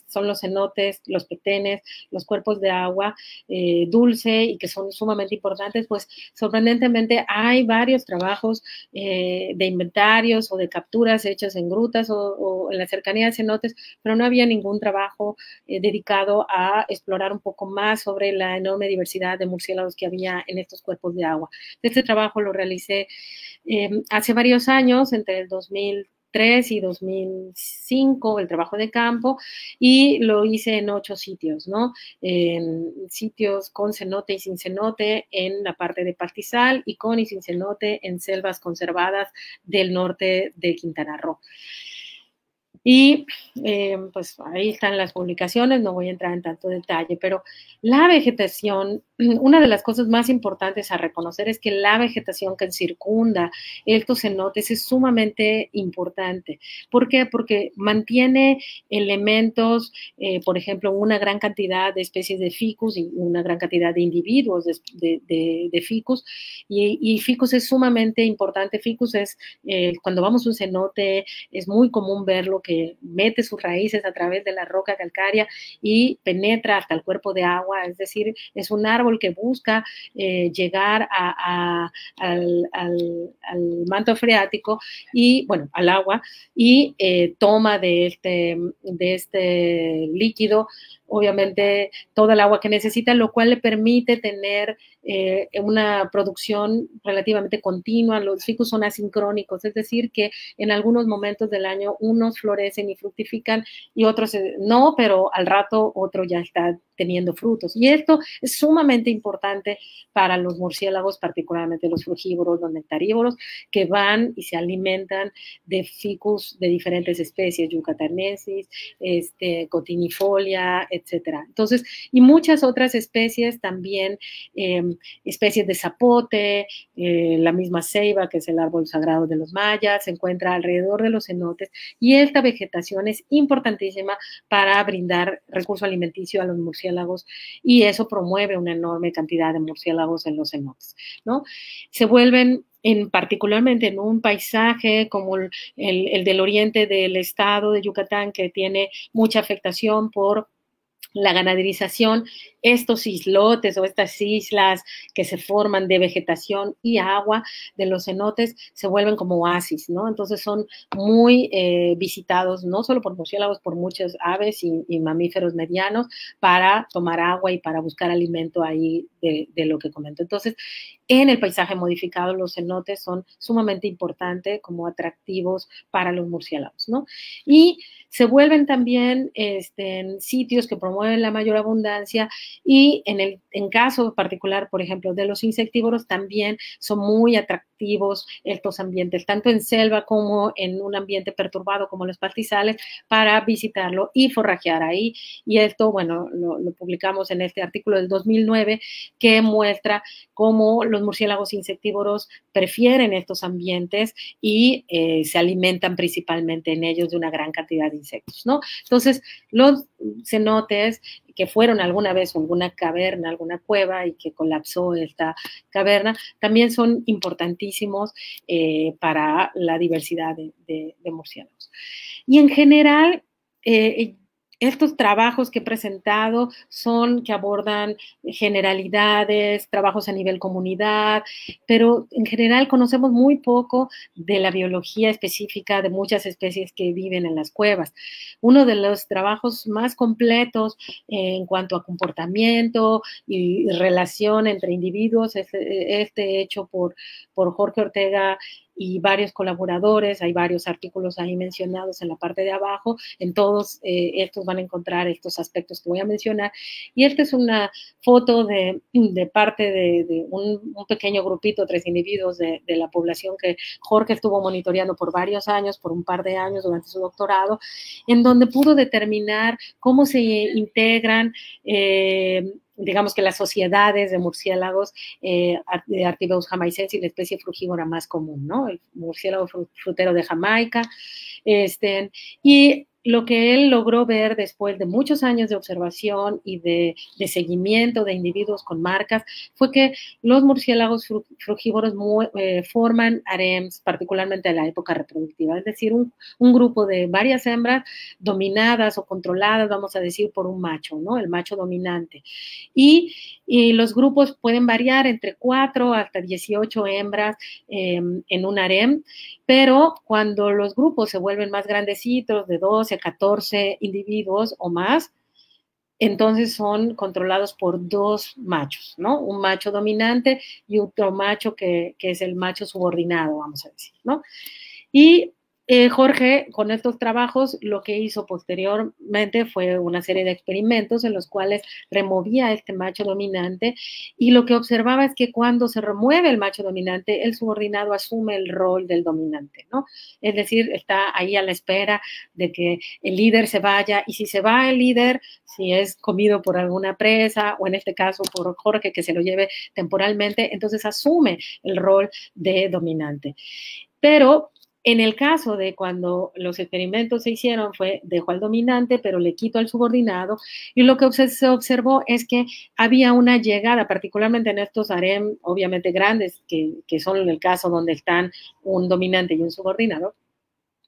son los cenotes, los petenes, los cuerpos de agua dulce y que son sumamente importantes, pues sorprendentemente hay varios trabajos de inventarios o de capturas hechas en grutas o en la cercanía de cenotes, pero no había ningún trabajo dedicado a explorar un poco más sobre la enorme diversidad de murciélagos que había en estos cuerpos de agua. Este trabajo lo realicé hace varios años, entre el 2003 y 2005, el trabajo de campo, y lo hice en 8 sitios, ¿no? En sitios con cenote y sin cenote en la parte de pastizal y con y sin cenote en selvas conservadas del norte de Quintana Roo. Y pues ahí están las publicaciones, no voy a entrar en tanto detalle, pero la vegetación, una de las cosas más importantes a reconocer es que la vegetación que circunda estos cenotes es sumamente importante. ¿Por qué? Porque mantiene elementos, por ejemplo, una gran cantidad de especies de ficus y una gran cantidad de individuos de ficus, y ficus es sumamente importante. Ficus es, cuando vamos a un cenote, es muy común verlo que mete sus raíces a través de la roca calcárea y penetra hasta el cuerpo de agua, es decir, es un árbol que busca llegar al manto freático y, bueno, al agua, y toma de este líquido, obviamente, toda el agua que necesita, lo cual le permite tener una producción relativamente continua. Los ficus son asincrónicos, es decir, que en algunos momentos del año unos florecen y fructifican y otros no, pero al rato otro ya está teniendo frutos. Y esto es sumamente importante para los murciélagos, particularmente los frugívoros, los nectarívoros, que van y se alimentan de ficus de diferentes especies, yucatanensis, cotinifolia, etcétera. Entonces, y muchas otras especies también, especies de zapote, la misma ceiba, que es el árbol sagrado de los mayas, se encuentra alrededor de los cenotes, y esta vegetación es importantísima para brindar recurso alimenticio a los murciélagos, y eso promueve una enorme cantidad de murciélagos en los cenotes, ¿no? Se vuelven particularmente en un paisaje como el del oriente del estado de Yucatán, que tiene mucha afectación por la ganaderización, estos islotes o estas islas que se forman de vegetación y agua de los cenotes se vuelven como oasis, ¿no? Entonces son muy visitados, no solo por murciélagos, por muchas aves y mamíferos medianos, para tomar agua y para buscar alimento ahí de lo que comento. Entonces, en el paisaje modificado, los cenotes son sumamente importantes como atractivos para los murciélagos, ¿no? Y se vuelven también sitios que promueven la mayor abundancia, y en caso particular, por ejemplo, de los insectívoros, también son muy atractivos estos ambientes, tanto en selva como en un ambiente perturbado como los pastizales, para visitarlo y forrajear ahí. Y esto, bueno, lo publicamos en este artículo del 2009, que muestra cómo los murciélagos insectívoros prefieren estos ambientes y se alimentan principalmente en ellos de una gran cantidad de insectos, ¿no? Entonces, los cenotes que fueron alguna vez alguna caverna, alguna cueva, y que colapsó esta caverna, también son importantísimos para la diversidad de murciélagos. Y en general, estos trabajos que he presentado son que abordan generalidades, trabajos a nivel comunidad, pero en general conocemos muy poco de la biología específica de muchas especies que viven en las cuevas. Uno de los trabajos más completos en cuanto a comportamiento y relación entre individuos es hecho por Jorge Ortega y varios colaboradores. Hay varios artículos ahí mencionados en la parte de abajo. En todos estos van a encontrar estos aspectos que voy a mencionar. Y esta es una foto de parte de un pequeño grupito, 3 individuos de la población que Jorge estuvo monitoreando por varios años, por un par de años durante su doctorado, en donde pudo determinar cómo se integran digamos que las sociedades de murciélagos de Artibeus jamaicensis, la especie frugívora más común, ¿no? El murciélago frutero de Jamaica. Y lo que él logró ver después de muchos años de observación y de seguimiento de individuos con marcas fue que los murciélagos frugívoros forman harems, particularmente en la época reproductiva, es decir, un grupo de varias hembras dominadas o controladas, vamos a decir, por un macho, ¿no? El macho dominante. Y los grupos pueden variar entre 4 hasta 18 hembras en un harem, pero cuando los grupos se vuelven más grandecitos, de 12 a 14 individuos o más, entonces son controlados por 2 machos, ¿no? Un macho dominante y otro macho que es el macho subordinado, vamos a decir, ¿no? Y Jorge, con estos trabajos, lo que hizo posteriormente fue una serie de experimentos en los cuales removía este macho dominante y lo que observaba es que cuando se remueve el macho dominante, el subordinado asume el rol del dominante, ¿no? Es decir, está ahí a la espera de que el líder se vaya y si se va el líder, si es comido por alguna presa o en este caso por Jorge que se lo lleve temporalmente, entonces asume el rol de dominante. Pero en el caso de cuando los experimentos se hicieron fue, dejó al dominante, pero le quito al subordinado, y lo que se observó es que había una llegada, particularmente en estos harem, obviamente grandes, que son el caso donde están un dominante y un subordinado,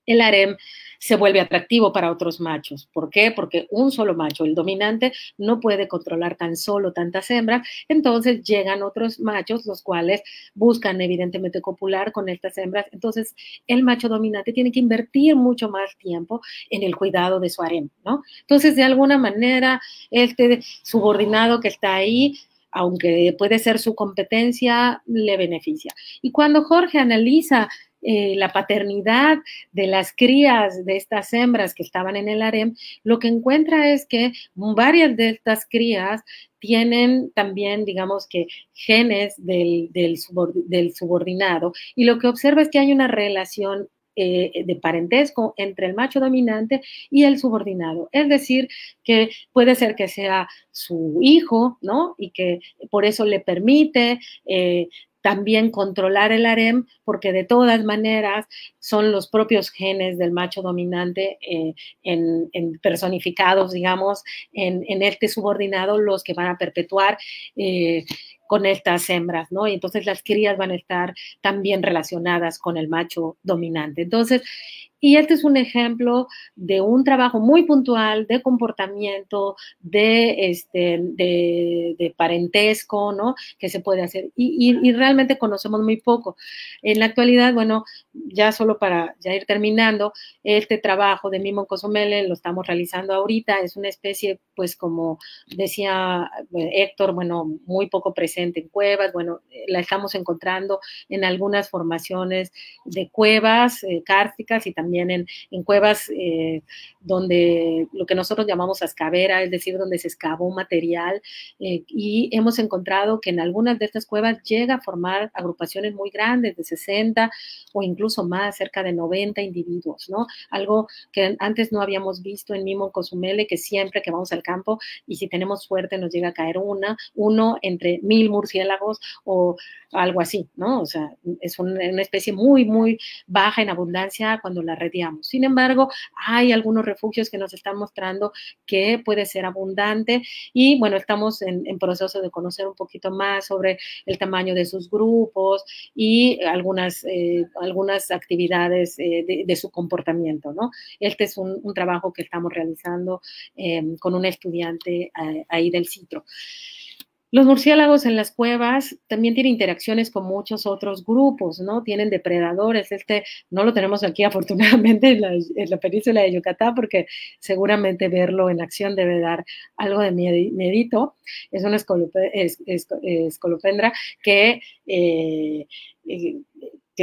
el harem se vuelve atractivo para otros machos. ¿Por qué? Porque un solo macho, el dominante, no puede controlar tan solo tantas hembras, entonces llegan otros machos, los cuales buscan evidentemente copular con estas hembras, entonces el macho dominante tiene que invertir mucho más tiempo en el cuidado de su harem, ¿no? Entonces, de alguna manera, este subordinado que está ahí, aunque puede ser su competencia, le beneficia. Y cuando Jorge analiza la paternidad de las crías de estas hembras que estaban en el harem, lo que encuentra es que varias de estas crías tienen también, digamos que, genes del subordinado, y lo que observa es que hay una relación de parentesco entre el macho dominante y el subordinado. Es decir, que puede ser que sea su hijo, ¿no? Y que por eso le permite también controlar el harem, porque de todas maneras son los propios genes del macho dominante personificados, digamos, en este subordinado los que van a perpetuar con estas hembras, ¿no? Y entonces las crías van a estar también relacionadas con el macho dominante. Entonces, y este es un ejemplo de un trabajo muy puntual de comportamiento, de parentesco, ¿no? Que se puede hacer. Y realmente conocemos muy poco. En la actualidad, bueno, ya solo para ya ir terminando, este trabajo de Mimon Cozumel lo estamos realizando ahorita. Es una especie, pues como decía Héctor, bueno, muy poco presente en cuevas. Bueno, la estamos encontrando en algunas formaciones de cuevas kársticas y también en cuevas donde lo que nosotros llamamos excavera, es decir, donde se excavó material, y hemos encontrado que en algunas de estas cuevas llega a formar agrupaciones muy grandes, de 60 o incluso más, cerca de 90 individuos, ¿no? Algo que antes no habíamos visto en Mimon Cozumel, que siempre que vamos al campo y si tenemos suerte nos llega a caer uno entre 1000 murciélagos o algo así, ¿no? O sea, es una especie muy, muy baja en abundancia cuando la rediamos. Sin embargo, hay algunos refugios que nos están mostrando que puede ser abundante y, bueno, estamos en proceso de conocer un poquito más sobre el tamaño de sus grupos y algunas actividades de su comportamiento, ¿no? Este es un trabajo que estamos realizando con un estudiante ahí del CITRO. Los murciélagos en las cuevas también tienen interacciones con muchos otros grupos, ¿no? Tienen depredadores. No lo tenemos aquí afortunadamente en la península de Yucatán porque seguramente verlo en acción debe dar algo de miedito. Es una escolopendra que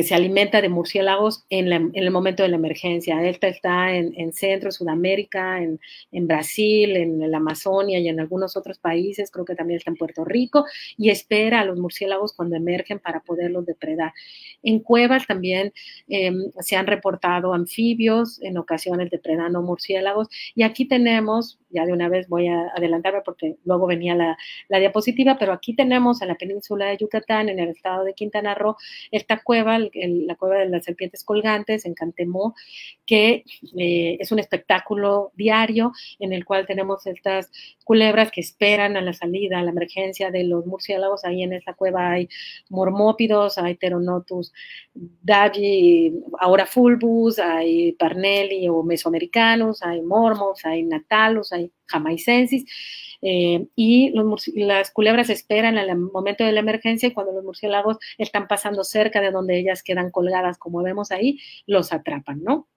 se alimenta de murciélagos en el momento de la emergencia. Esta está en Centro, Sudamérica, en Brasil, en la Amazonia y en algunos otros países, creo que también está en Puerto Rico, y espera a los murciélagos cuando emergen para poderlos depredar. En cuevas también se han reportado anfibios, en ocasiones depredando murciélagos, y aquí tenemos, ya de una vez voy a adelantarme porque luego venía la diapositiva, pero aquí tenemos en la península de Yucatán, en el estado de Quintana Roo, esta cueva, la cueva de las serpientes colgantes en Cantemó, que es un espectáculo diario en el cual tenemos estas culebras que esperan a la salida, a la emergencia de los murciélagos. Ahí en esta cueva hay mormópidos, hay Pteronotus dagi, ahora fulbus, hay parnelli o mesoamericanus, hay mormos, hay natalus, hay jamaicensis. Y las culebras esperan al momento de la emergencia y cuando los murciélagos están pasando cerca de donde ellas quedan colgadas, como vemos ahí, los atrapan, ¿no?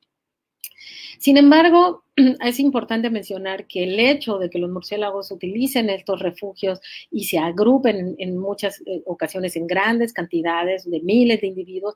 Sin embargo, es importante mencionar que el hecho de que los murciélagos utilicen estos refugios y se agrupen en muchas ocasiones en grandes cantidades de miles de individuos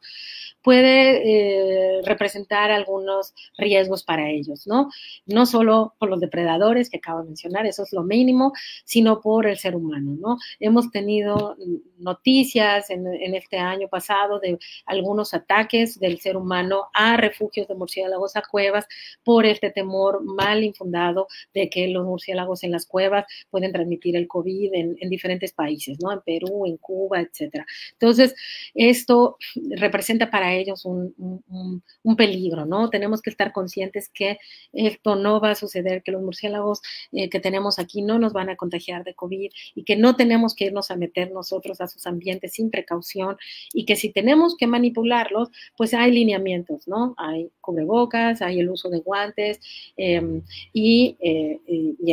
puede representar algunos riesgos para ellos, ¿no? No solo por los depredadores que acabo de mencionar, eso es lo mínimo, sino por el ser humano, ¿no? Hemos tenido noticias en este año pasado de algunos ataques del ser humano a refugios de murciélagos, a cuevas, por este temor mal infundado de que los murciélagos en las cuevas pueden transmitir el COVID en diferentes países, ¿no? En Perú, en Cuba, etcétera. Entonces, esto representa para ellos un peligro, ¿no? Tenemos que estar conscientes que esto no va a suceder, que los murciélagos que tenemos aquí no nos van a contagiar de COVID y que no tenemos que irnos a meter nosotros a sus ambientes sin precaución y que si tenemos que manipularlos, pues hay lineamientos, ¿no? Hay cubrebocas, hay el uso de guantes y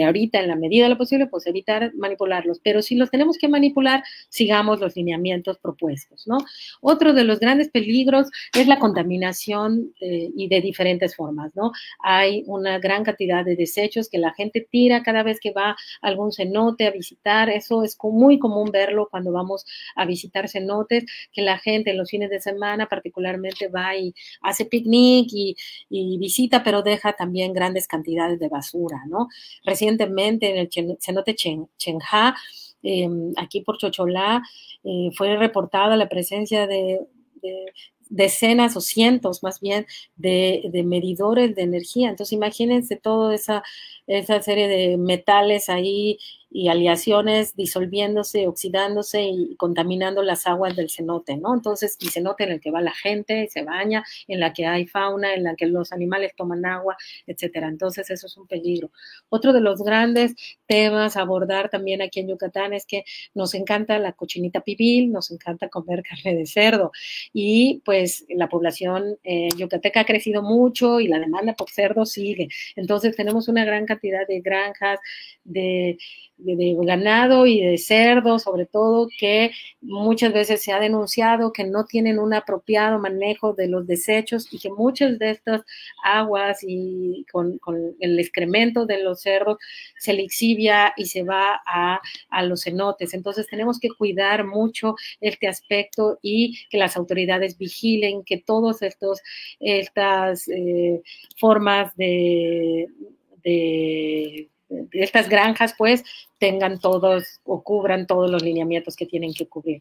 ahorita en la medida de lo posible, pues evitar manipularlos. Pero si los tenemos que manipular, sigamos los lineamientos propuestos, ¿no? Otro de los grandes peligros es la contaminación y de diferentes formas, ¿no? Hay una gran cantidad de desechos que la gente tira cada vez que va a algún cenote a visitar. Eso es muy común verlo cuando vamos a visitar cenotes, que la gente en los fines de semana particularmente va y hace picnic y visita, pero deja también grandes cantidades de basura, ¿no? Recientemente en el cenote Chenja, aquí por Chocholá, fue reportada la presencia de decenas o cientos más bien de medidores de energía. Entonces imagínense toda esa serie de metales ahí y aleaciones disolviéndose, oxidándose y contaminando las aguas del cenote, ¿no? Entonces, y cenote en el que va la gente, se baña, en la que hay fauna, en la que los animales toman agua, etcétera. Entonces, eso es un peligro. Otro de los grandes temas a abordar también aquí en Yucatán es que nos encanta la cochinita pibil, nos encanta comer carne de cerdo y pues la población yucateca ha crecido mucho y la demanda por cerdo sigue. Entonces, tenemos una gran cantidad de granjas, de ganado y de cerdo, sobre todo, que muchas veces se ha denunciado que no tienen un apropiado manejo de los desechos y que muchas de estas aguas y con el excremento de los cerdos se lixivia y se va a los cenotes. Entonces tenemos que cuidar mucho este aspecto y que las autoridades vigilen que todas estas formas de estas granjas pues tengan todos o cubran todos los lineamientos que tienen que cubrir.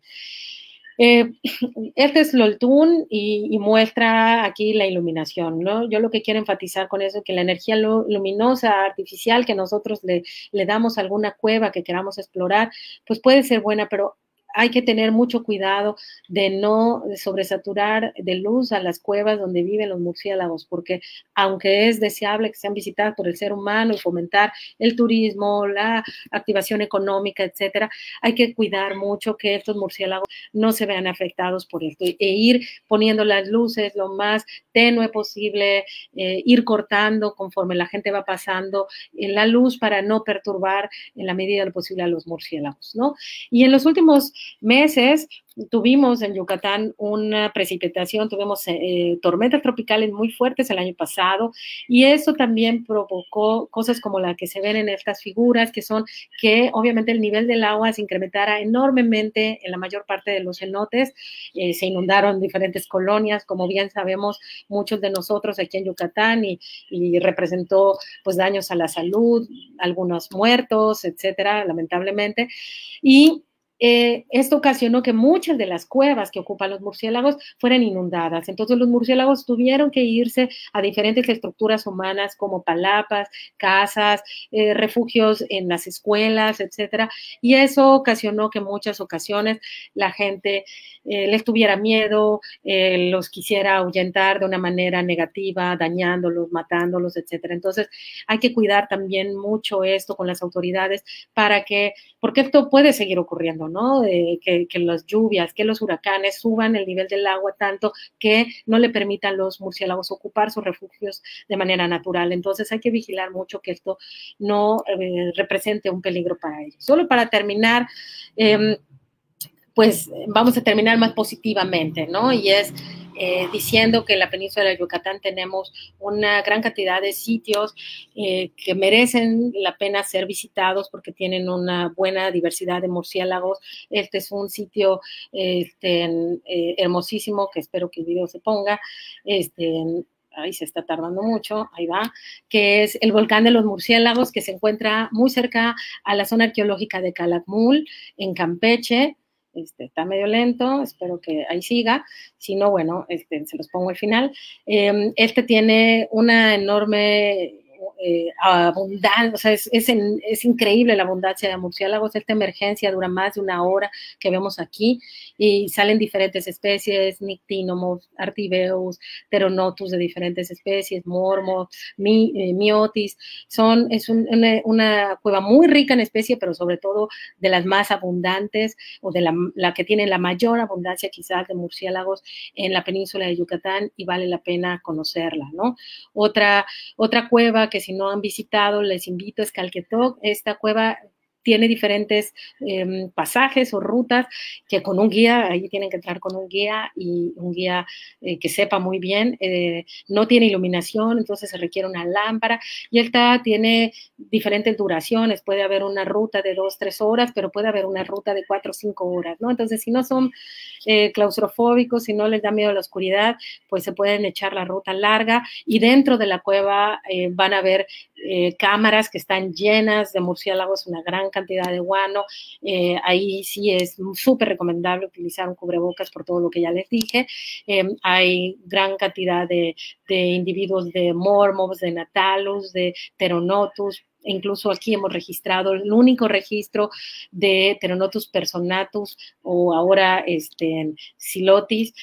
Este es Loltún y muestra aquí la iluminación, ¿no? Yo lo que quiero enfatizar con eso es que la energía luminosa artificial que nosotros le damos a alguna cueva que queramos explorar, pues puede ser buena, pero hay que tener mucho cuidado de no sobresaturar de luz a las cuevas donde viven los murciélagos, porque aunque es deseable que sean visitadas por el ser humano y fomentar el turismo, la activación económica, etcétera, hay que cuidar mucho que estos murciélagos no se vean afectados por esto e ir poniendo las luces lo más tenue posible, ir cortando conforme la gente va pasando la luz para no perturbar en la medida de lo posible a los murciélagos, ¿no? Y en los últimos meses tuvimos en Yucatán una precipitación, tuvimos tormentas tropicales muy fuertes el año pasado y eso también provocó cosas como la que se ven en estas figuras, que son que obviamente el nivel del agua se incrementara enormemente en la mayor parte de los cenotes, se inundaron diferentes colonias, como bien sabemos muchos de nosotros aquí en Yucatán y representó pues daños a la salud, algunos muertos, etcétera, lamentablemente, y esto ocasionó que muchas de las cuevas que ocupan los murciélagos fueran inundadas. Entonces los murciélagos tuvieron que irse a diferentes estructuras humanas como palapas, casas, refugios en las escuelas, etcétera. Y eso ocasionó que en muchas ocasiones la gente les tuviera miedo, los quisiera ahuyentar de una manera negativa, dañándolos, matándolos, etcétera. Entonces hay que cuidar también mucho esto con las autoridades porque esto puede seguir ocurriendo, ¿no? Que las lluvias, que los huracanes suban el nivel del agua tanto que no le permitan a los murciélagos ocupar sus refugios de manera natural. Entonces hay que vigilar mucho que esto no represente un peligro para ellos. Solo para terminar, pues vamos a terminar más positivamente, ¿no? Y es diciendo que en la península de Yucatán tenemos una gran cantidad de sitios que merecen la pena ser visitados porque tienen una buena diversidad de murciélagos. Este es un sitio hermosísimo, que espero que el video se ponga, ahí se está tardando mucho, ahí va, que es el volcán de los murciélagos, que se encuentra muy cerca a la zona arqueológica de Calakmul, en Campeche. Está medio lento, espero que ahí siga, si no, bueno, se los pongo al final. Tiene una enorme abundancia, o sea, es increíble la abundancia de murciélagos. Esta emergencia dura más de una hora que vemos aquí y salen diferentes especies, nictínomos, artibeus, pteronotus de diferentes especies, mormos, miotis. Es una cueva muy rica en especie, pero sobre todo de las más abundantes o de la que tiene la mayor abundancia quizás de murciélagos en la península de Yucatán y vale la pena conocerla, ¿no? Otra cueva que si no han visitado, les invito, es Calquetoc. Esta cueva tiene diferentes pasajes o rutas que con un guía, ahí tienen que entrar con un guía y un guía que sepa muy bien, no tiene iluminación, entonces se requiere una lámpara y esta tiene diferentes duraciones, puede haber una ruta de 2-3 horas, pero puede haber una ruta de 4 o 5 horas, ¿no? Entonces, si no son claustrofóbicos, si no les da miedo la oscuridad, pues se pueden echar la ruta larga y dentro de la cueva van a ver cámaras que están llenas de murciélagos, una gran cantidad de guano. Ahí sí es súper recomendable utilizar un cubrebocas por todo lo que ya les dije. Hay gran cantidad de individuos de mormos, de natalus, de pteronotus. Incluso aquí hemos registrado el único registro de Pteronotus personatus o ahora Psilotis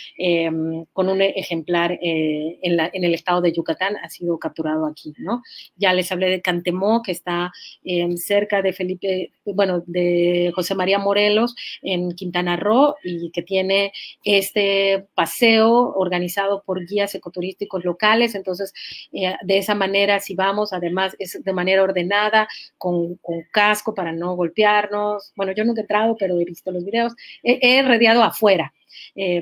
con un ejemplar en el estado de Yucatán, ha sido capturado aquí, ¿no? Ya les hablé de Cantemó, que está cerca de de José María Morelos en Quintana Roo y que tiene este paseo organizado por guías ecoturísticos locales. Entonces, de esa manera, si vamos, además es de manera ordenada, con casco para no golpearnos. Bueno, yo nunca he entrado, pero he visto los videos. He rodeado afuera,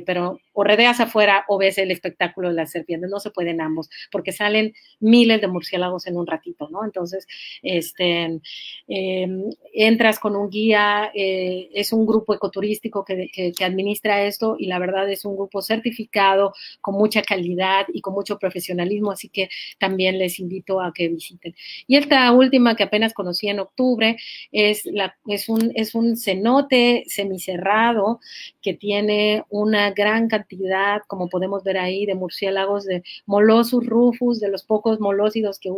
pero o rodeas afuera o ves el espectáculo de las serpientes. No se pueden ambos, porque salen miles de murciélagos en un ratito, ¿no? Entonces, entras con un guía, es un grupo ecoturístico que administra esto y la verdad es un grupo certificado con mucha calidad y con mucho profesionalismo, así que también les invito a que visiten. Y esta última que apenas conocí en octubre es un cenote semicerrado que tiene una gran cantidad, como podemos ver ahí, de murciélagos, de Molossus rufus, de los pocos molósidos que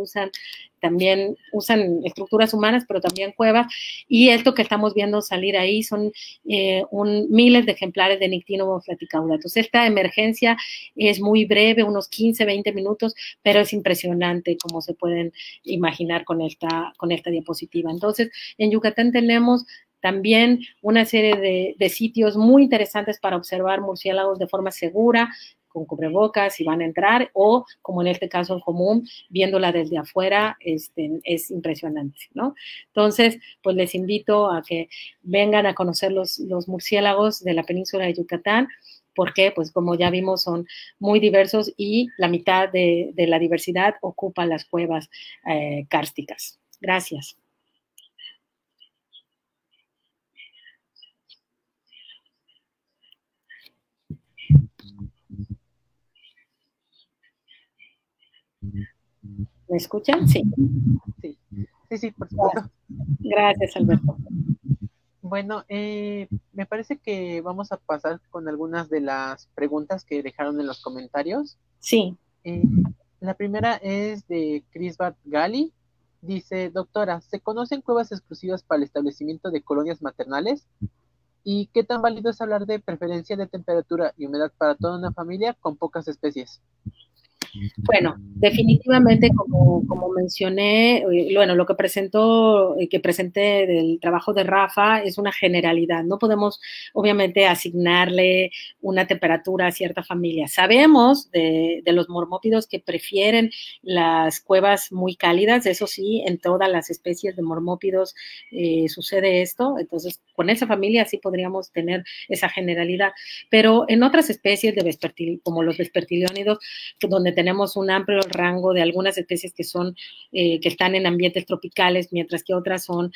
también usan estructuras humanas, pero también cuevas, y esto que estamos viendo salir ahí son miles de ejemplares de Nyctinomox platicaudatus. Esta emergencia es muy breve, unos 15-20 minutos, pero es impresionante, como se pueden imaginar con esta diapositiva. Entonces, en Yucatán tenemos también una serie de sitios muy interesantes para observar murciélagos de forma segura, con cubrebocas si van a entrar, o como en este caso en común, viéndola desde afuera, es impresionante, ¿no? Entonces, pues les invito a que vengan a conocer los murciélagos de la península de Yucatán, porque, pues como ya vimos, son muy diversos y la mitad de la diversidad ocupa las cuevas kársticas. Gracias. ¿Me escuchan? Sí. Sí, por supuesto. Gracias, Alberto. Bueno, me parece que vamos a pasar con algunas de las preguntas que dejaron en los comentarios. Sí. La primera es de Chris Bart Gali. Dice, doctora, ¿se conocen cuevas exclusivas para el establecimiento de colonias maternales? ¿Y qué tan válido es hablar de preferencia de temperatura y humedad para toda una familia con pocas especies? Bueno, definitivamente, como mencioné, bueno, lo que que presenté del trabajo de Rafa es una generalidad. No podemos, obviamente, asignarle una temperatura a cierta familia. Sabemos de los mormópidos que prefieren las cuevas muy cálidas, eso sí, en todas las especies de mormópidos sucede esto, entonces con esa familia sí podríamos tener esa generalidad, pero en otras especies de como los vespertiliónidos, donde tenemos un amplio rango de algunas especies que están en ambientes tropicales, mientras que otras son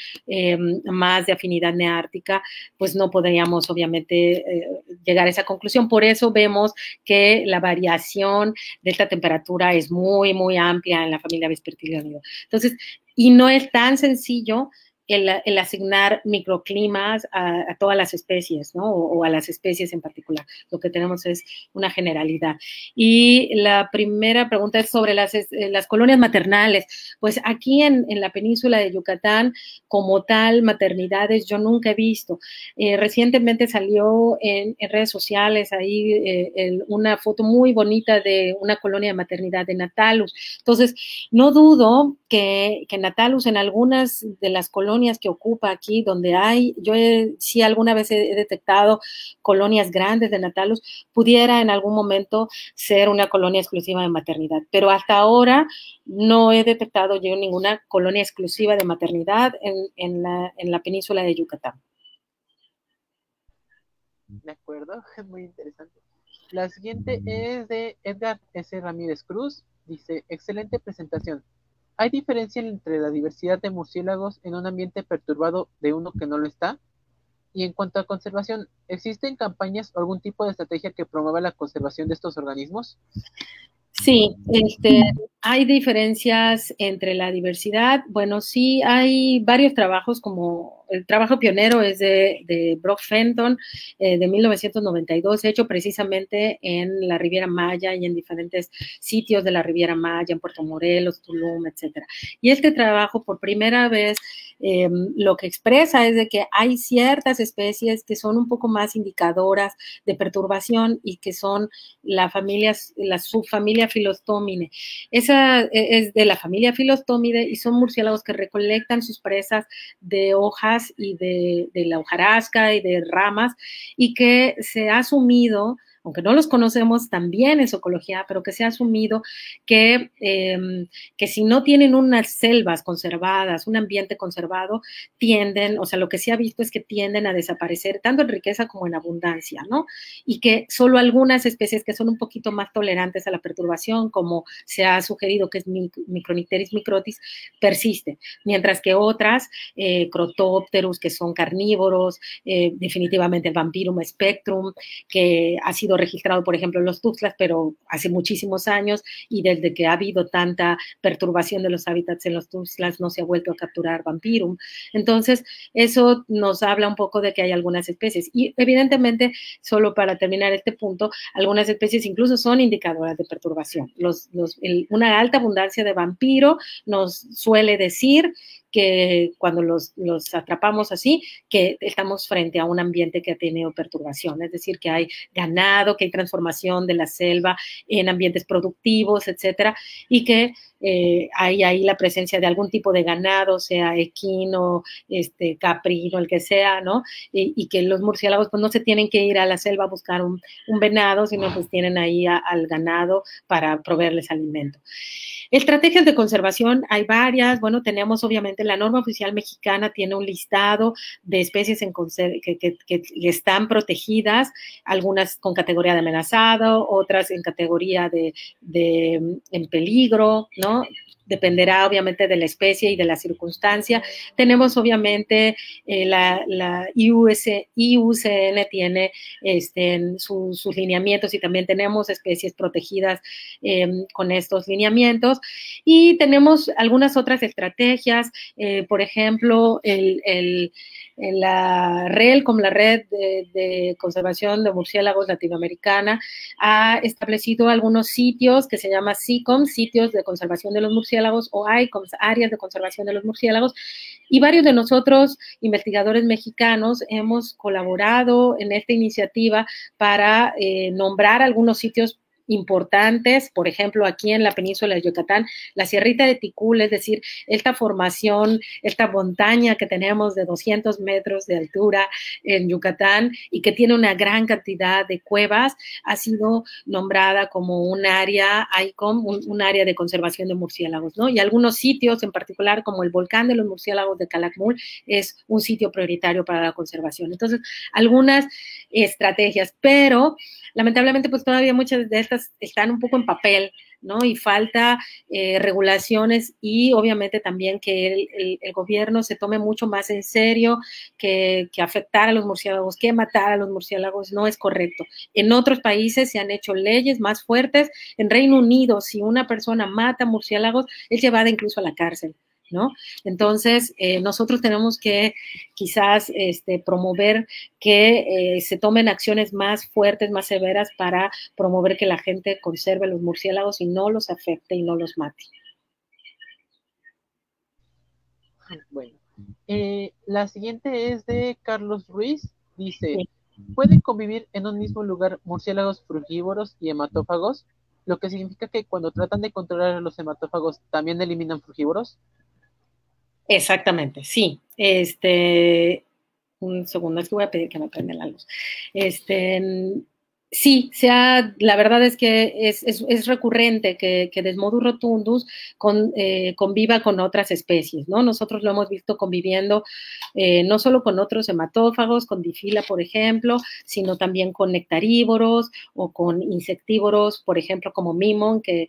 más de afinidad neártica, pues no podríamos obviamente llegar a esa conclusión. Por eso vemos que la variación de esta temperatura es muy, muy amplia en la familia vespertiliónido. Entonces, y no es tan sencillo el asignar microclimas a todas las especies, ¿no? O a las especies en particular. Lo que tenemos es una generalidad. Y la primera pregunta es sobre las colonias maternales. Pues aquí en la península de Yucatán, como tal, maternidades yo nunca he visto. Recientemente salió en redes sociales ahí una foto muy bonita de una colonia de maternidad de Natalus. Entonces, no dudo que Natalus en algunas de las colonias que ocupa aquí, donde sí alguna vez he detectado colonias grandes de Natalus, pudiera en algún momento ser una colonia exclusiva de maternidad, pero hasta ahora no he detectado yo ninguna colonia exclusiva de maternidad en la península de Yucatán. De acuerdo, es muy interesante. La siguiente es de Edgar S. Ramírez Cruz. Dice, excelente presentación. ¿Hay diferencia entre la diversidad de murciélagos en un ambiente perturbado de uno que no lo está? Y en cuanto a conservación, ¿existen campañas o algún tipo de estrategia que promueva la conservación de estos organismos? Sí, hay diferencias entre la diversidad. Bueno, sí, hay varios trabajos, como el trabajo pionero es de Brock Fenton, de 1992, hecho precisamente en la Riviera Maya y en diferentes sitios de la Riviera Maya, en Puerto Morelos, Tulum, etcétera. Y este trabajo, por primera vez, lo que expresa es de que hay ciertas especies que son un poco más indicadoras de perturbación y que son la subfamilia Philostomine. Esa es de la familia Philostomide y son murciélagos que recolectan sus presas de hojas y de la hojarasca y de ramas, y que se ha asumido, aunque no los conocemos tan bien en zoología, pero que se ha asumido que si no tienen unas selvas conservadas, un ambiente conservado, tienden, o sea, lo que se ha visto es que tienden a desaparecer tanto en riqueza como en abundancia, ¿no? Y que solo algunas especies que son un poquito más tolerantes a la perturbación, como se ha sugerido que es Micronicteris microtis, persiste, mientras que otras, Crotópterus, que son carnívoros, definitivamente el Vampirum spectrum, que ha sido registrado, por ejemplo, en los Tuxtlas, pero hace muchísimos años, y desde que ha habido tanta perturbación de los hábitats en los Tuxtlas no se ha vuelto a capturar Vampirum. Entonces, eso nos habla un poco de que hay algunas especies. Y evidentemente, solo para terminar este punto, algunas especies incluso son indicadoras de perturbación. Una alta abundancia de vampiro nos suele decir que cuando los atrapamos así, que estamos frente a un ambiente que ha tenido perturbación, es decir, que hay ganado, que hay transformación de la selva en ambientes productivos, etcétera, y que hay ahí la presencia de algún tipo de ganado, sea equino, caprino, el que sea, ¿no? Y que los murciélagos pues no se tienen que ir a la selva a buscar un venado, sino pues tienen ahí al ganado para proveerles alimento. Estrategias de conservación hay varias. Bueno, tenemos obviamente la norma oficial mexicana, tiene un listado de especies que están protegidas, algunas con categoría de amenazado, otras en categoría en peligro, ¿no? Dependerá obviamente de la especie y de la circunstancia. Tenemos obviamente la IUCN tiene sus lineamientos, y también tenemos especies protegidas con estos lineamientos, y tenemos algunas otras estrategias, por ejemplo, la REL, como la Red de Conservación de Murciélagos Latinoamericana, ha establecido algunos sitios que se llama SICOM, Sitios de Conservación de los Murciélagos, o ICOMS, Áreas de Conservación de los Murciélagos, y varios de nosotros, investigadores mexicanos, hemos colaborado en esta iniciativa para nombrar algunos sitios importantes, por ejemplo, aquí en la península de Yucatán, la Sierrita de Ticul, es decir, esta formación, esta montaña que tenemos de 200 metros de altura en Yucatán y que tiene una gran cantidad de cuevas, ha sido nombrada como un área ICOM, un área de conservación de murciélagos, ¿no? Y algunos sitios en particular, como el volcán de los murciélagos de Calakmul, es un sitio prioritario para la conservación. Entonces, algunas estrategias, pero lamentablemente pues todavía muchas de estas están un poco en papel, ¿no? Y falta regulaciones y obviamente también que el gobierno se tome mucho más en serio que afectar a los murciélagos, que matar a los murciélagos no es correcto. En otros países se han hecho leyes más fuertes. En Reino Unido, si una persona mata murciélagos, es llevada incluso a la cárcel, ¿no? Entonces, nosotros tenemos que quizás promover que se tomen acciones más fuertes, más severas para promover que la gente conserve los murciélagos y no los afecte y no los mate. Bueno, la siguiente es de Carlos Ruiz. Dice, Sí. ¿pueden convivir en un mismo lugar murciélagos frugívoros y hematófagos? Lo que significa que cuando tratan de controlar a los hematófagos, ¿también eliminan frugívoros? Exactamente, sí. Un segundo, es que voy a pedir que me prenda la luz. Sí, la verdad es que es recurrente que Desmodus rotundus conviva con otras especies, ¿no? Nosotros lo hemos visto conviviendo no solo con otros hematófagos, con difila, por ejemplo, sino también con nectarívoros o con insectívoros, por ejemplo, como Mimon, que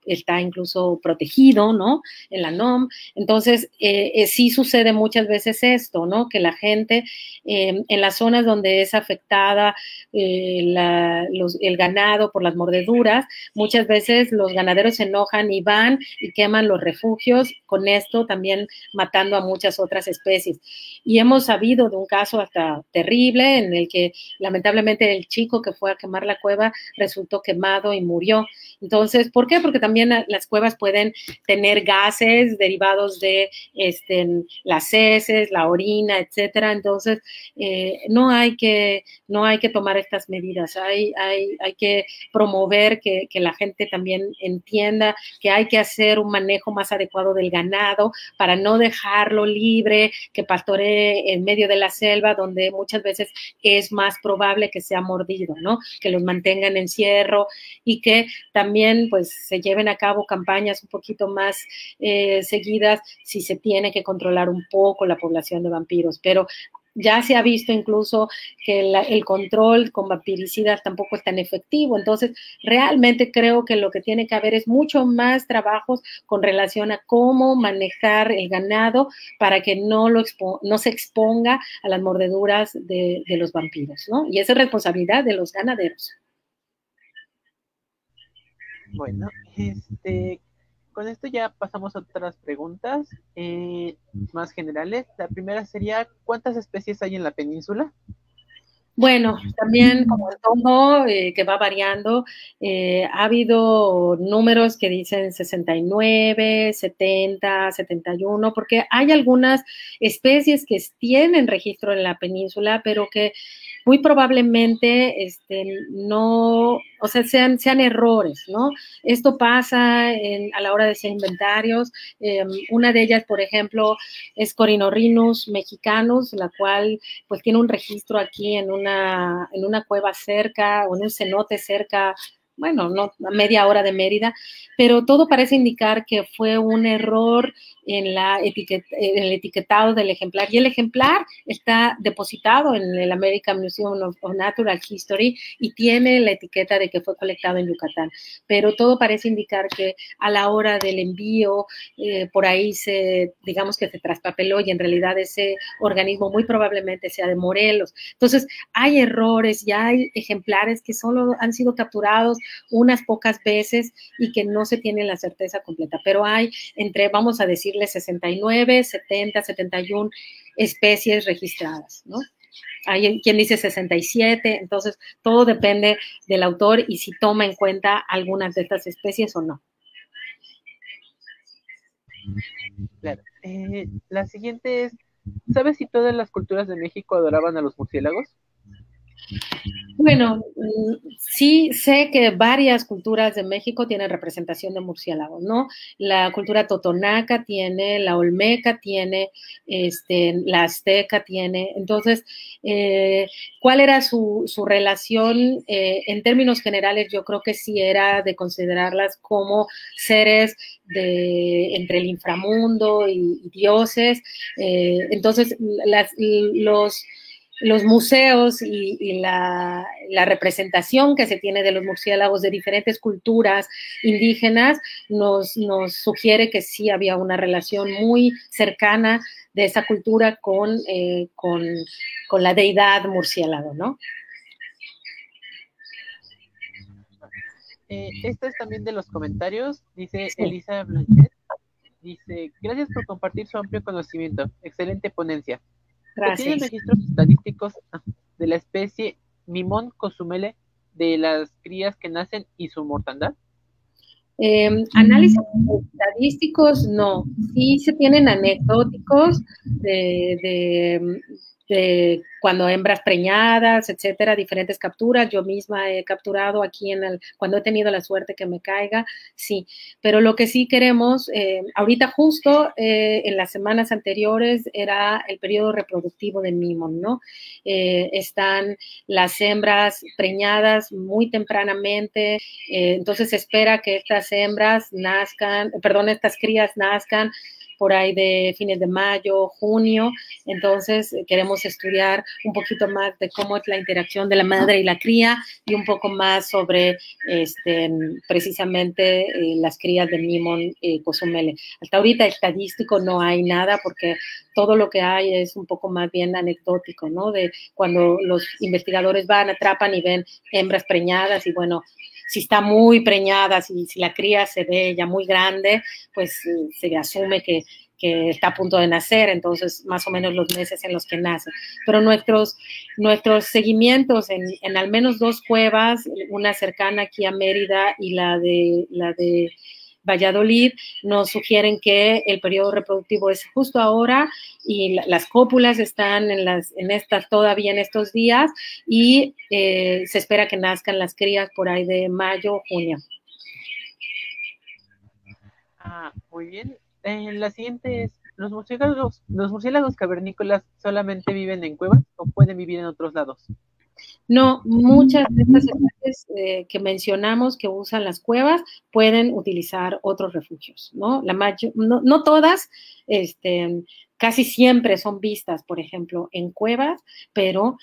está incluso protegido, ¿no? En la NOM. Entonces, sí sucede muchas veces esto, ¿no? Que la gente en las zonas donde es afectada el ganado por las mordeduras, muchas veces los ganaderos se enojan y van y queman los refugios, con esto también matando a muchas otras especies. Y hemos sabido de un caso hasta terrible en el que lamentablemente el chico que fue a quemar la cueva resultó quemado y murió. Entonces, ¿por qué? Porque también las cuevas pueden tener gases derivados de las heces, la orina, etcétera. Entonces, no hay que tomar estas medidas. Hay que promover que la gente también entienda que hay que hacer un manejo más adecuado del ganado para no dejarlo libre, que pastoree en medio de la selva, donde muchas veces es más probable que sea mordido, ¿no? Que los mantenga en encierro y que también pues se lleven a cabo campañas un poquito más seguidas si se tiene que controlar un poco la población de vampiros, pero ya se ha visto incluso que el control con vampiricidas tampoco es tan efectivo. Entonces, realmente creo que lo que tiene que haber es mucho más trabajos con relación a cómo manejar el ganado para que no se exponga a las mordeduras de los vampiros, ¿no? Y esa es responsabilidad de los ganaderos. Bueno, con esto ya pasamos a otras preguntas más generales. La primera sería, ¿cuántas especies hay en la península? Bueno, también como en todo, que va variando, ha habido números que dicen 69, 70, 71, porque hay algunas especies que tienen registro en la península, pero que muy probablemente no, o sea, sean errores, ¿no? Esto pasa a la hora de hacer inventarios. Una de ellas, por ejemplo, es Corynorhinus mexicanus, la cual pues tiene un registro aquí en una cueva cerca, o en un cenote cerca, bueno, no, a media hora de Mérida, pero todo parece indicar que fue un error en el etiquetado del ejemplar, y el ejemplar está depositado en el American Museum of Natural History y tiene la etiqueta de que fue colectado en Yucatán, pero todo parece indicar que a la hora del envío por ahí digamos que se traspapeló, y en realidad ese organismo muy probablemente sea de Morelos. Entonces hay errores, ya hay ejemplares que solo han sido capturados unas pocas veces y que no se tiene la certeza completa, pero hay vamos a decirle 69, 70, 71 especies registradas, ¿no? Hay quien dice 67, entonces todo depende del autor y si toma en cuenta algunas de estas especies o no. Claro. La siguiente es, ¿sabes si todas las culturas de México adoraban a los murciélagos? Bueno, sí sé que varias culturas de México tienen representación de murciélagos, ¿no? La cultura totonaca tiene, la olmeca tiene, la azteca tiene. Entonces, ¿cuál era su relación? En términos generales, yo creo que sí era de considerarlas como seres entre el inframundo y dioses. Entonces, los museos y la representación que se tiene de los murciélagos de diferentes culturas indígenas nos sugiere que sí había una relación muy cercana de esa cultura con la deidad murciélago, ¿no? Esto es también de los comentarios, dice Sí. Elisa Blanchet, dice, gracias por compartir su amplio conocimiento, excelente ponencia. ¿Se tienen Gracias. registros estadísticos de la especie Mimón cozumele, de las crías que nacen y su mortandad? Análisis estadísticos, no. Sí se tienen anecdóticos de cuando hembras preñadas, etcétera, diferentes capturas. Yo misma he capturado aquí cuando he tenido la suerte que me caiga, sí. Pero lo que sí queremos, ahorita justo en las semanas anteriores era el periodo reproductivo de Mimón, ¿no? Están las hembras preñadas muy tempranamente, entonces se espera que estas estas crías nazcan por ahí de fines de mayo, junio. Entonces queremos estudiar un poquito más de cómo es la interacción de la madre y la cría y un poco más sobre precisamente las crías de Mimón cozumele. Hasta ahorita estadístico no hay nada porque todo lo que hay es un poco más bien anecdótico, ¿no? De cuando los investigadores van, atrapan y ven hembras preñadas y bueno, si está muy preñada, si la cría se ve ya muy grande, pues se asume que está a punto de nacer, entonces más o menos los meses en los que nace. Pero nuestros seguimientos en al menos 2 cuevas, una cercana aquí a Mérida y la de Valladolid, nos sugieren que el periodo reproductivo es justo ahora y las cópulas están todavía en estos días y se espera que nazcan las crías por ahí de mayo, junio. Muy bien. La siguiente es, ¿los murciélagos cavernícolas solamente viven en cuevas o pueden vivir en otros lados? No, muchas de estas especies que mencionamos que usan las cuevas pueden utilizar otros refugios, ¿no? No todas, casi siempre son vistas, por ejemplo, en cuevas, pero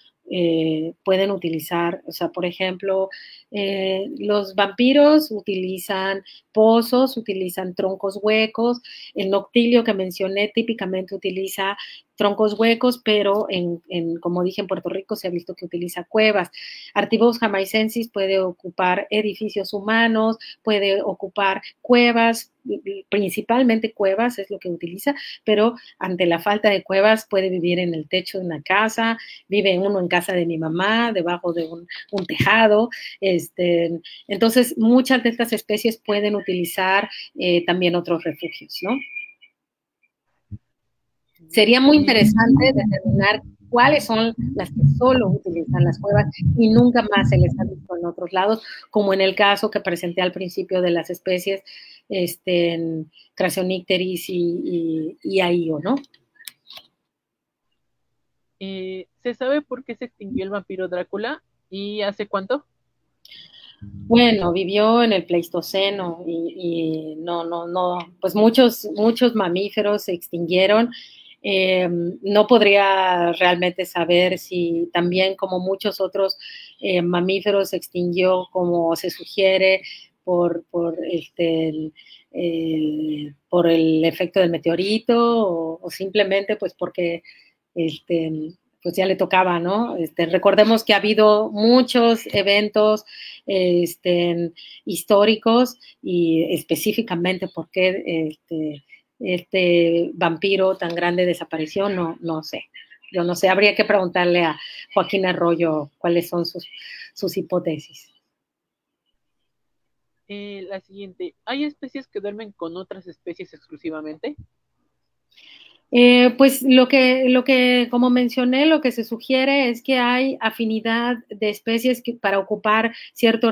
pueden utilizar, o sea, por ejemplo, los vampiros utilizan pozos, utilizan troncos huecos, el noctilio que mencioné típicamente utiliza troncos huecos, pero como dije, en Puerto Rico se ha visto que utiliza cuevas. Artibos jamaicensis puede ocupar edificios humanos, puede ocupar cuevas, principalmente cuevas es lo que utiliza, pero ante la falta de cuevas puede vivir en el techo de una casa, vive uno en casa de mi mamá, debajo de un tejado. Entonces, muchas de estas especies pueden utilizar también otros refugios, ¿no? Sería muy interesante determinar cuáles son las que solo utilizan las cuevas y nunca más se les ha visto en otros lados, como en el caso que presenté al principio de las especies Crasionycteris y Aio, ¿no? ¿Se sabe por qué se extinguió el vampiro Drácula y hace cuánto? Bueno, vivió en el Pleistoceno y no, pues muchos mamíferos se extinguieron. No podría realmente saber si también como muchos otros mamíferos se extinguió como se sugiere por el efecto del meteorito o simplemente pues porque pues ya le tocaba, ¿no? Recordemos que ha habido muchos eventos históricos y específicamente por qué este vampiro tan grande desapareció, no sé. Yo no sé, habría que preguntarle a Joaquín Arroyo cuáles son sus hipótesis. La siguiente, ¿hay especies que duermen con otras especies exclusivamente? Pues lo que, como mencioné, lo que se sugiere es que hay afinidad de especies para ocupar cierto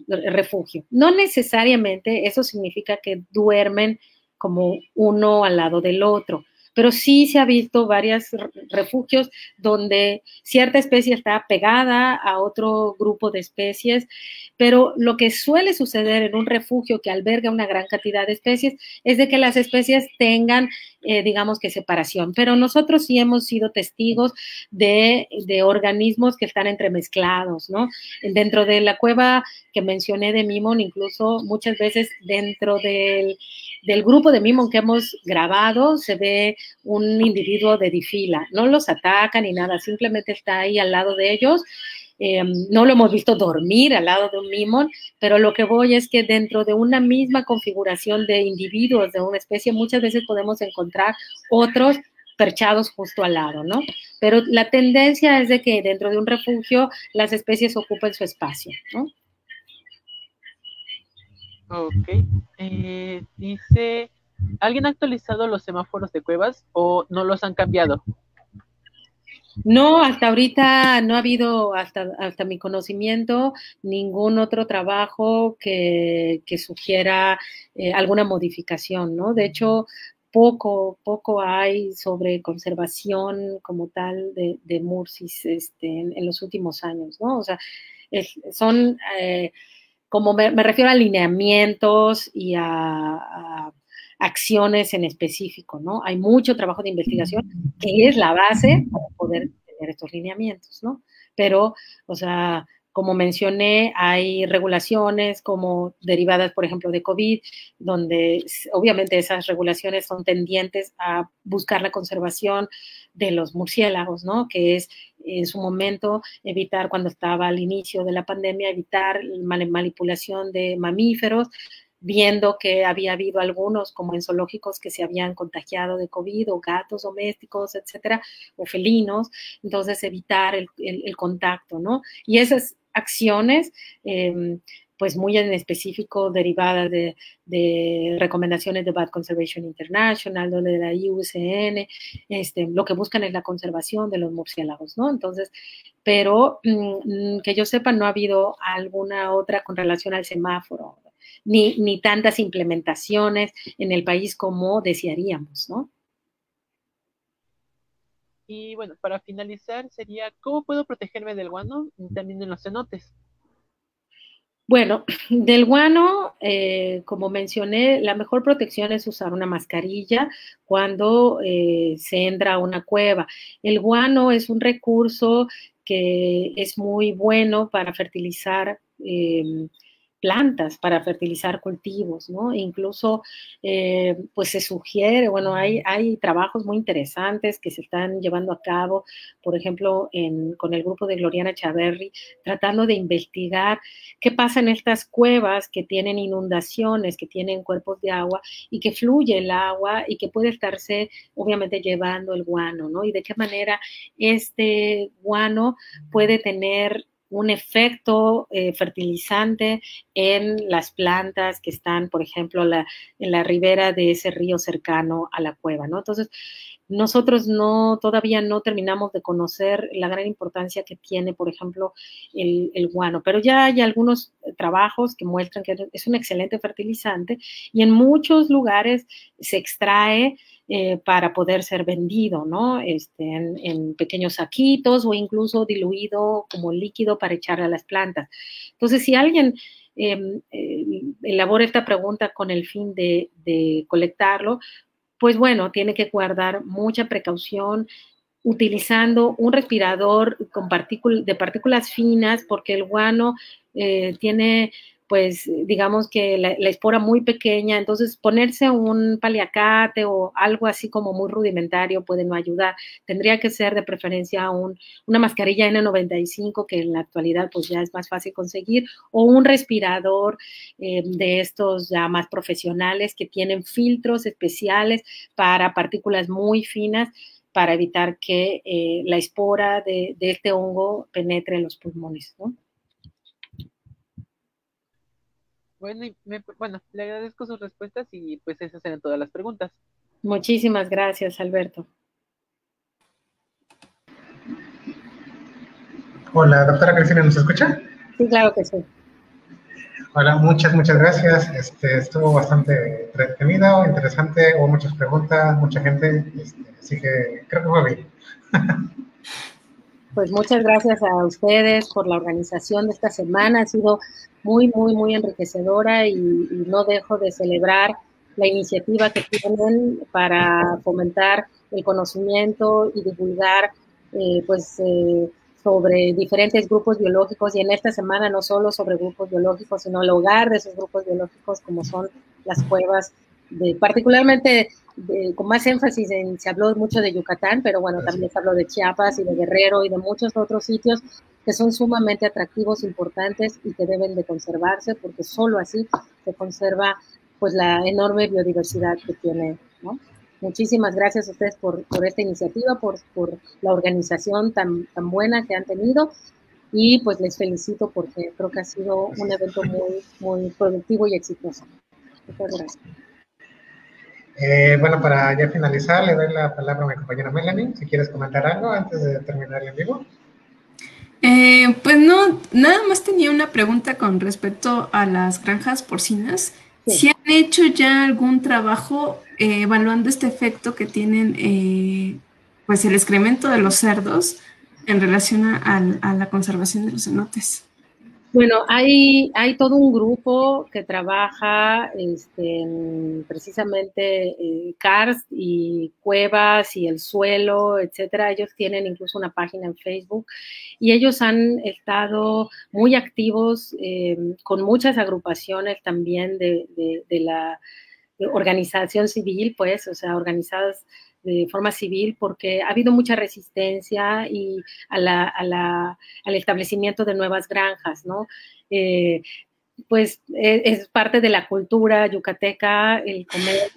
refugio. No necesariamente eso significa que duermen como uno al lado del otro, pero sí se ha visto varios refugios donde cierta especie está pegada a otro grupo de especies, pero lo que suele suceder en un refugio que alberga una gran cantidad de especies es de que las especies tengan digamos que separación, pero nosotros sí hemos sido testigos de organismos que están entremezclados, ¿no? Dentro de la cueva que mencioné de Mimon, incluso muchas veces dentro del grupo de Mimon que hemos grabado, se ve un individuo de difila, no los ataca ni nada, simplemente está ahí al lado de ellos. No lo hemos visto dormir al lado de un mimón, pero lo que voy es que dentro de una misma configuración de individuos de una especie, muchas veces podemos encontrar otros perchados justo al lado, ¿no? Pero la tendencia es de que dentro de un refugio las especies ocupen su espacio, ¿no? Ok. Dice, ¿alguien ha actualizado los semáforos de cuevas o no los han cambiado? No, hasta ahorita no ha habido, hasta mi conocimiento, ningún otro trabajo que sugiera alguna modificación, ¿no? De hecho, poco hay sobre conservación como tal de Mursis en los últimos años, ¿no? O sea, son, como me refiero a alineamientos y a acciones en específico, ¿no? Hay mucho trabajo de investigación que es la base para poder tener estos lineamientos, ¿no? Pero, o sea, como mencioné, hay regulaciones como derivadas, por ejemplo, de COVID, donde obviamente esas regulaciones son tendientes a buscar la conservación de los murciélagos, ¿no? Que es en su momento evitar, cuando estaba al inicio de la pandemia, evitar manipulación de mamíferos, viendo que había habido algunos, como en zoológicos, que se habían contagiado de COVID, o gatos domésticos, etcétera, o felinos, entonces evitar el contacto, ¿no? Y esas acciones, pues muy en específico derivadas de recomendaciones de Bat Conservation International, de la IUCN, lo que buscan es la conservación de los murciélagos, ¿no? Entonces, pero que yo sepa, no ha habido alguna otra con relación al semáforo, ni tantas implementaciones en el país como desearíamos, ¿no? Y bueno, para finalizar sería, ¿cómo puedo protegerme del guano también en los cenotes? Bueno, del guano, como mencioné, la mejor protección es usar una mascarilla cuando se entra a una cueva. El guano es un recurso que es muy bueno para fertilizar plantas, para fertilizar cultivos, ¿no? Incluso, pues se sugiere, bueno, hay trabajos muy interesantes que se están llevando a cabo, por ejemplo, con el grupo de Gloriana Chaverri, tratando de investigar qué pasa en estas cuevas que tienen inundaciones, que tienen cuerpos de agua y que fluye el agua y que puede estarse obviamente llevando el guano, ¿no? Y de qué manera este guano puede tener un efecto fertilizante en las plantas que están, por ejemplo, en la ribera de ese río cercano a la cueva, ¿no? Entonces, nosotros todavía no terminamos de conocer la gran importancia que tiene, por ejemplo, el guano, pero ya hay algunos trabajos que muestran que es un excelente fertilizante y en muchos lugares se extrae para poder ser vendido, ¿no? En pequeños saquitos o incluso diluido como líquido para echar a las plantas. Entonces, si alguien elabora esta pregunta con el fin de colectarlo, pues bueno, tiene que guardar mucha precaución utilizando un respirador de partículas finas, porque el guano tiene, pues, digamos que la espora muy pequeña, entonces ponerse un paliacate o algo así como muy rudimentario puede no ayudar. Tendría que ser de preferencia una mascarilla N95, que en la actualidad pues ya es más fácil conseguir, o un respirador de estos ya más profesionales que tienen filtros especiales para partículas muy finas, para evitar que la espora de este hongo penetre en los pulmones, ¿no? Bueno, bueno, le agradezco sus respuestas y pues esas eran todas las preguntas. Muchísimas gracias, Alberto. Hola, doctora Cristina, ¿nos escucha? Sí, claro que sí. Hola, muchas gracias. Estuvo bastante entretenido, interesante, hubo muchas preguntas, mucha gente, así que creo que fue bien. Pues muchas gracias a ustedes por la organización de esta semana. Ha sido muy, muy, muy enriquecedora y no dejo de celebrar la iniciativa que tienen para fomentar el conocimiento y divulgar sobre diferentes grupos biológicos, y en esta semana no solo sobre grupos biológicos, sino el hogar de esos grupos biológicos como son las cuevas, particularmente con más énfasis se habló mucho de Yucatán, pero bueno, también se habló de Chiapas y de Guerrero y de muchos otros sitios que son sumamente atractivos, importantes y que deben de conservarse, porque solo así se conserva pues la enorme biodiversidad que tiene, ¿no? Muchísimas gracias a ustedes por esta iniciativa, por la organización tan buena que han tenido, y pues les felicito porque creo que ha sido un evento muy, muy productivo y exitoso. Muchas gracias. Bueno, para ya finalizar, le doy la palabra a mi compañera Melanie, si quieres comentar algo antes de terminar el en vivo. Pues no, nada más tenía una pregunta con respecto a las granjas porcinas. Sí. ¿Si han hecho ya algún trabajo evaluando este efecto que tienen pues el excremento de los cerdos en relación a la conservación de los cenotes? Bueno, hay todo un grupo que trabaja precisamente karst y cuevas y el suelo, etcétera. Ellos tienen incluso una página en Facebook y ellos han estado muy activos con muchas agrupaciones también de la organización civil, pues, o sea, organizadas de forma civil, porque ha habido mucha resistencia y al establecimiento de nuevas granjas, ¿no? Pues es parte de la cultura yucateca el comer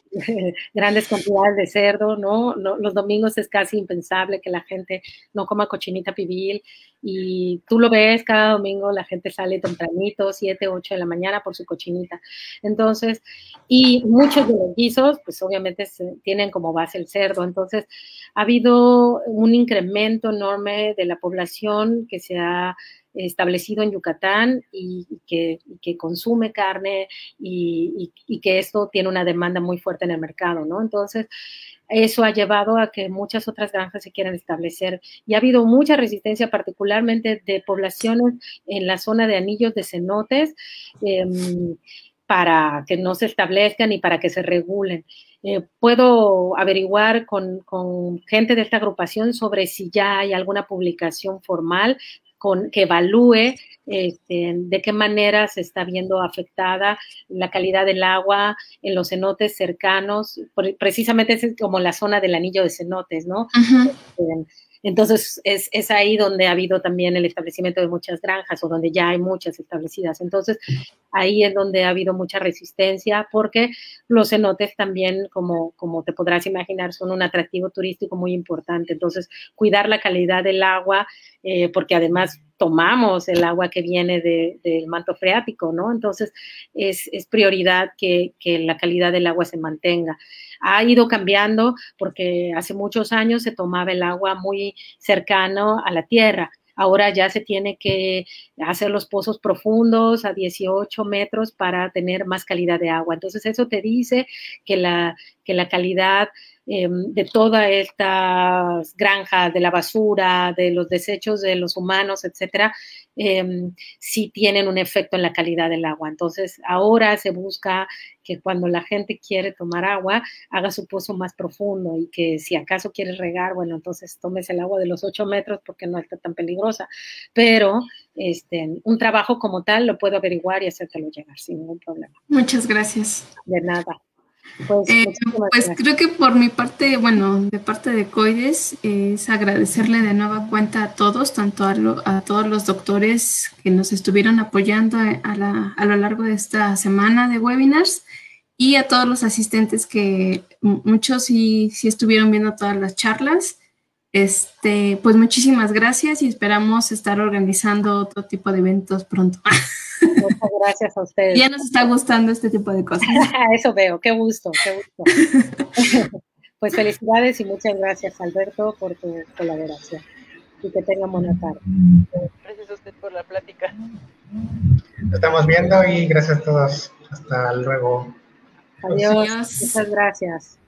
grandes cantidades de cerdo, ¿no? Los domingos es casi impensable que la gente no coma cochinita pibil, y tú lo ves cada domingo, la gente sale tempranito, 7, 8 de la mañana por su cochinita. Entonces, y muchos de los guisos, pues obviamente tienen como base el cerdo. Entonces, ha habido un incremento enorme de la población que se ha establecido en Yucatán y que consume carne y que esto tiene una demanda muy fuerte en el mercado, ¿no? Entonces, eso ha llevado a que muchas otras granjas se quieran establecer y ha habido mucha resistencia, particularmente de poblaciones en la zona de anillos de cenotes, para que no se establezcan y para que se regulen. Puedo averiguar con gente de esta agrupación sobre si ya hay alguna publicación formal que evalúe de qué manera se está viendo afectada la calidad del agua en los cenotes cercanos, precisamente es como la zona del anillo de cenotes, ¿no? Uh-huh. Entonces, es ahí donde ha habido también el establecimiento de muchas granjas, o donde ya hay muchas establecidas. Entonces, ahí es donde ha habido mucha resistencia, porque los cenotes también, como te podrás imaginar, son un atractivo turístico muy importante. Entonces, cuidar la calidad del agua, porque además tomamos el agua que viene del manto freático, ¿no? Entonces, es prioridad que la calidad del agua se mantenga. Ha ido cambiando porque hace muchos años se tomaba el agua muy cercano a la tierra. Ahora ya se tiene que hacer los pozos profundos a 18 metros para tener más calidad de agua. Entonces, eso te dice que la calidad de todas estas granjas, de la basura, de los desechos de los humanos, etcétera, sí tienen un efecto en la calidad del agua. Entonces, ahora se busca que cuando la gente quiere tomar agua, haga su pozo más profundo, y que si acaso quieres regar, bueno, entonces tomes el agua de los 8 metros porque no está tan peligrosa. Pero un trabajo como tal lo puedo averiguar y hacértelo llegar sin ningún problema. Muchas gracias. De nada. Pues creo que por mi parte, bueno, de parte de COIDES, es agradecerle de nueva cuenta a todos, tanto a todos los doctores que nos estuvieron apoyando a lo largo de esta semana de webinars, y a todos los asistentes que muchos sí estuvieron viendo todas las charlas. Pues muchísimas gracias y esperamos estar organizando otro tipo de eventos pronto. Muchas gracias a ustedes. Ya nos está gustando este tipo de cosas. Eso veo, qué gusto, qué gusto. Pues felicidades y muchas gracias, Alberto, por tu colaboración. Y que tengan buena tarde. Gracias a usted por la plática. Nos estamos viendo y gracias a todos. Hasta luego. Adiós. Adiós. Muchas gracias.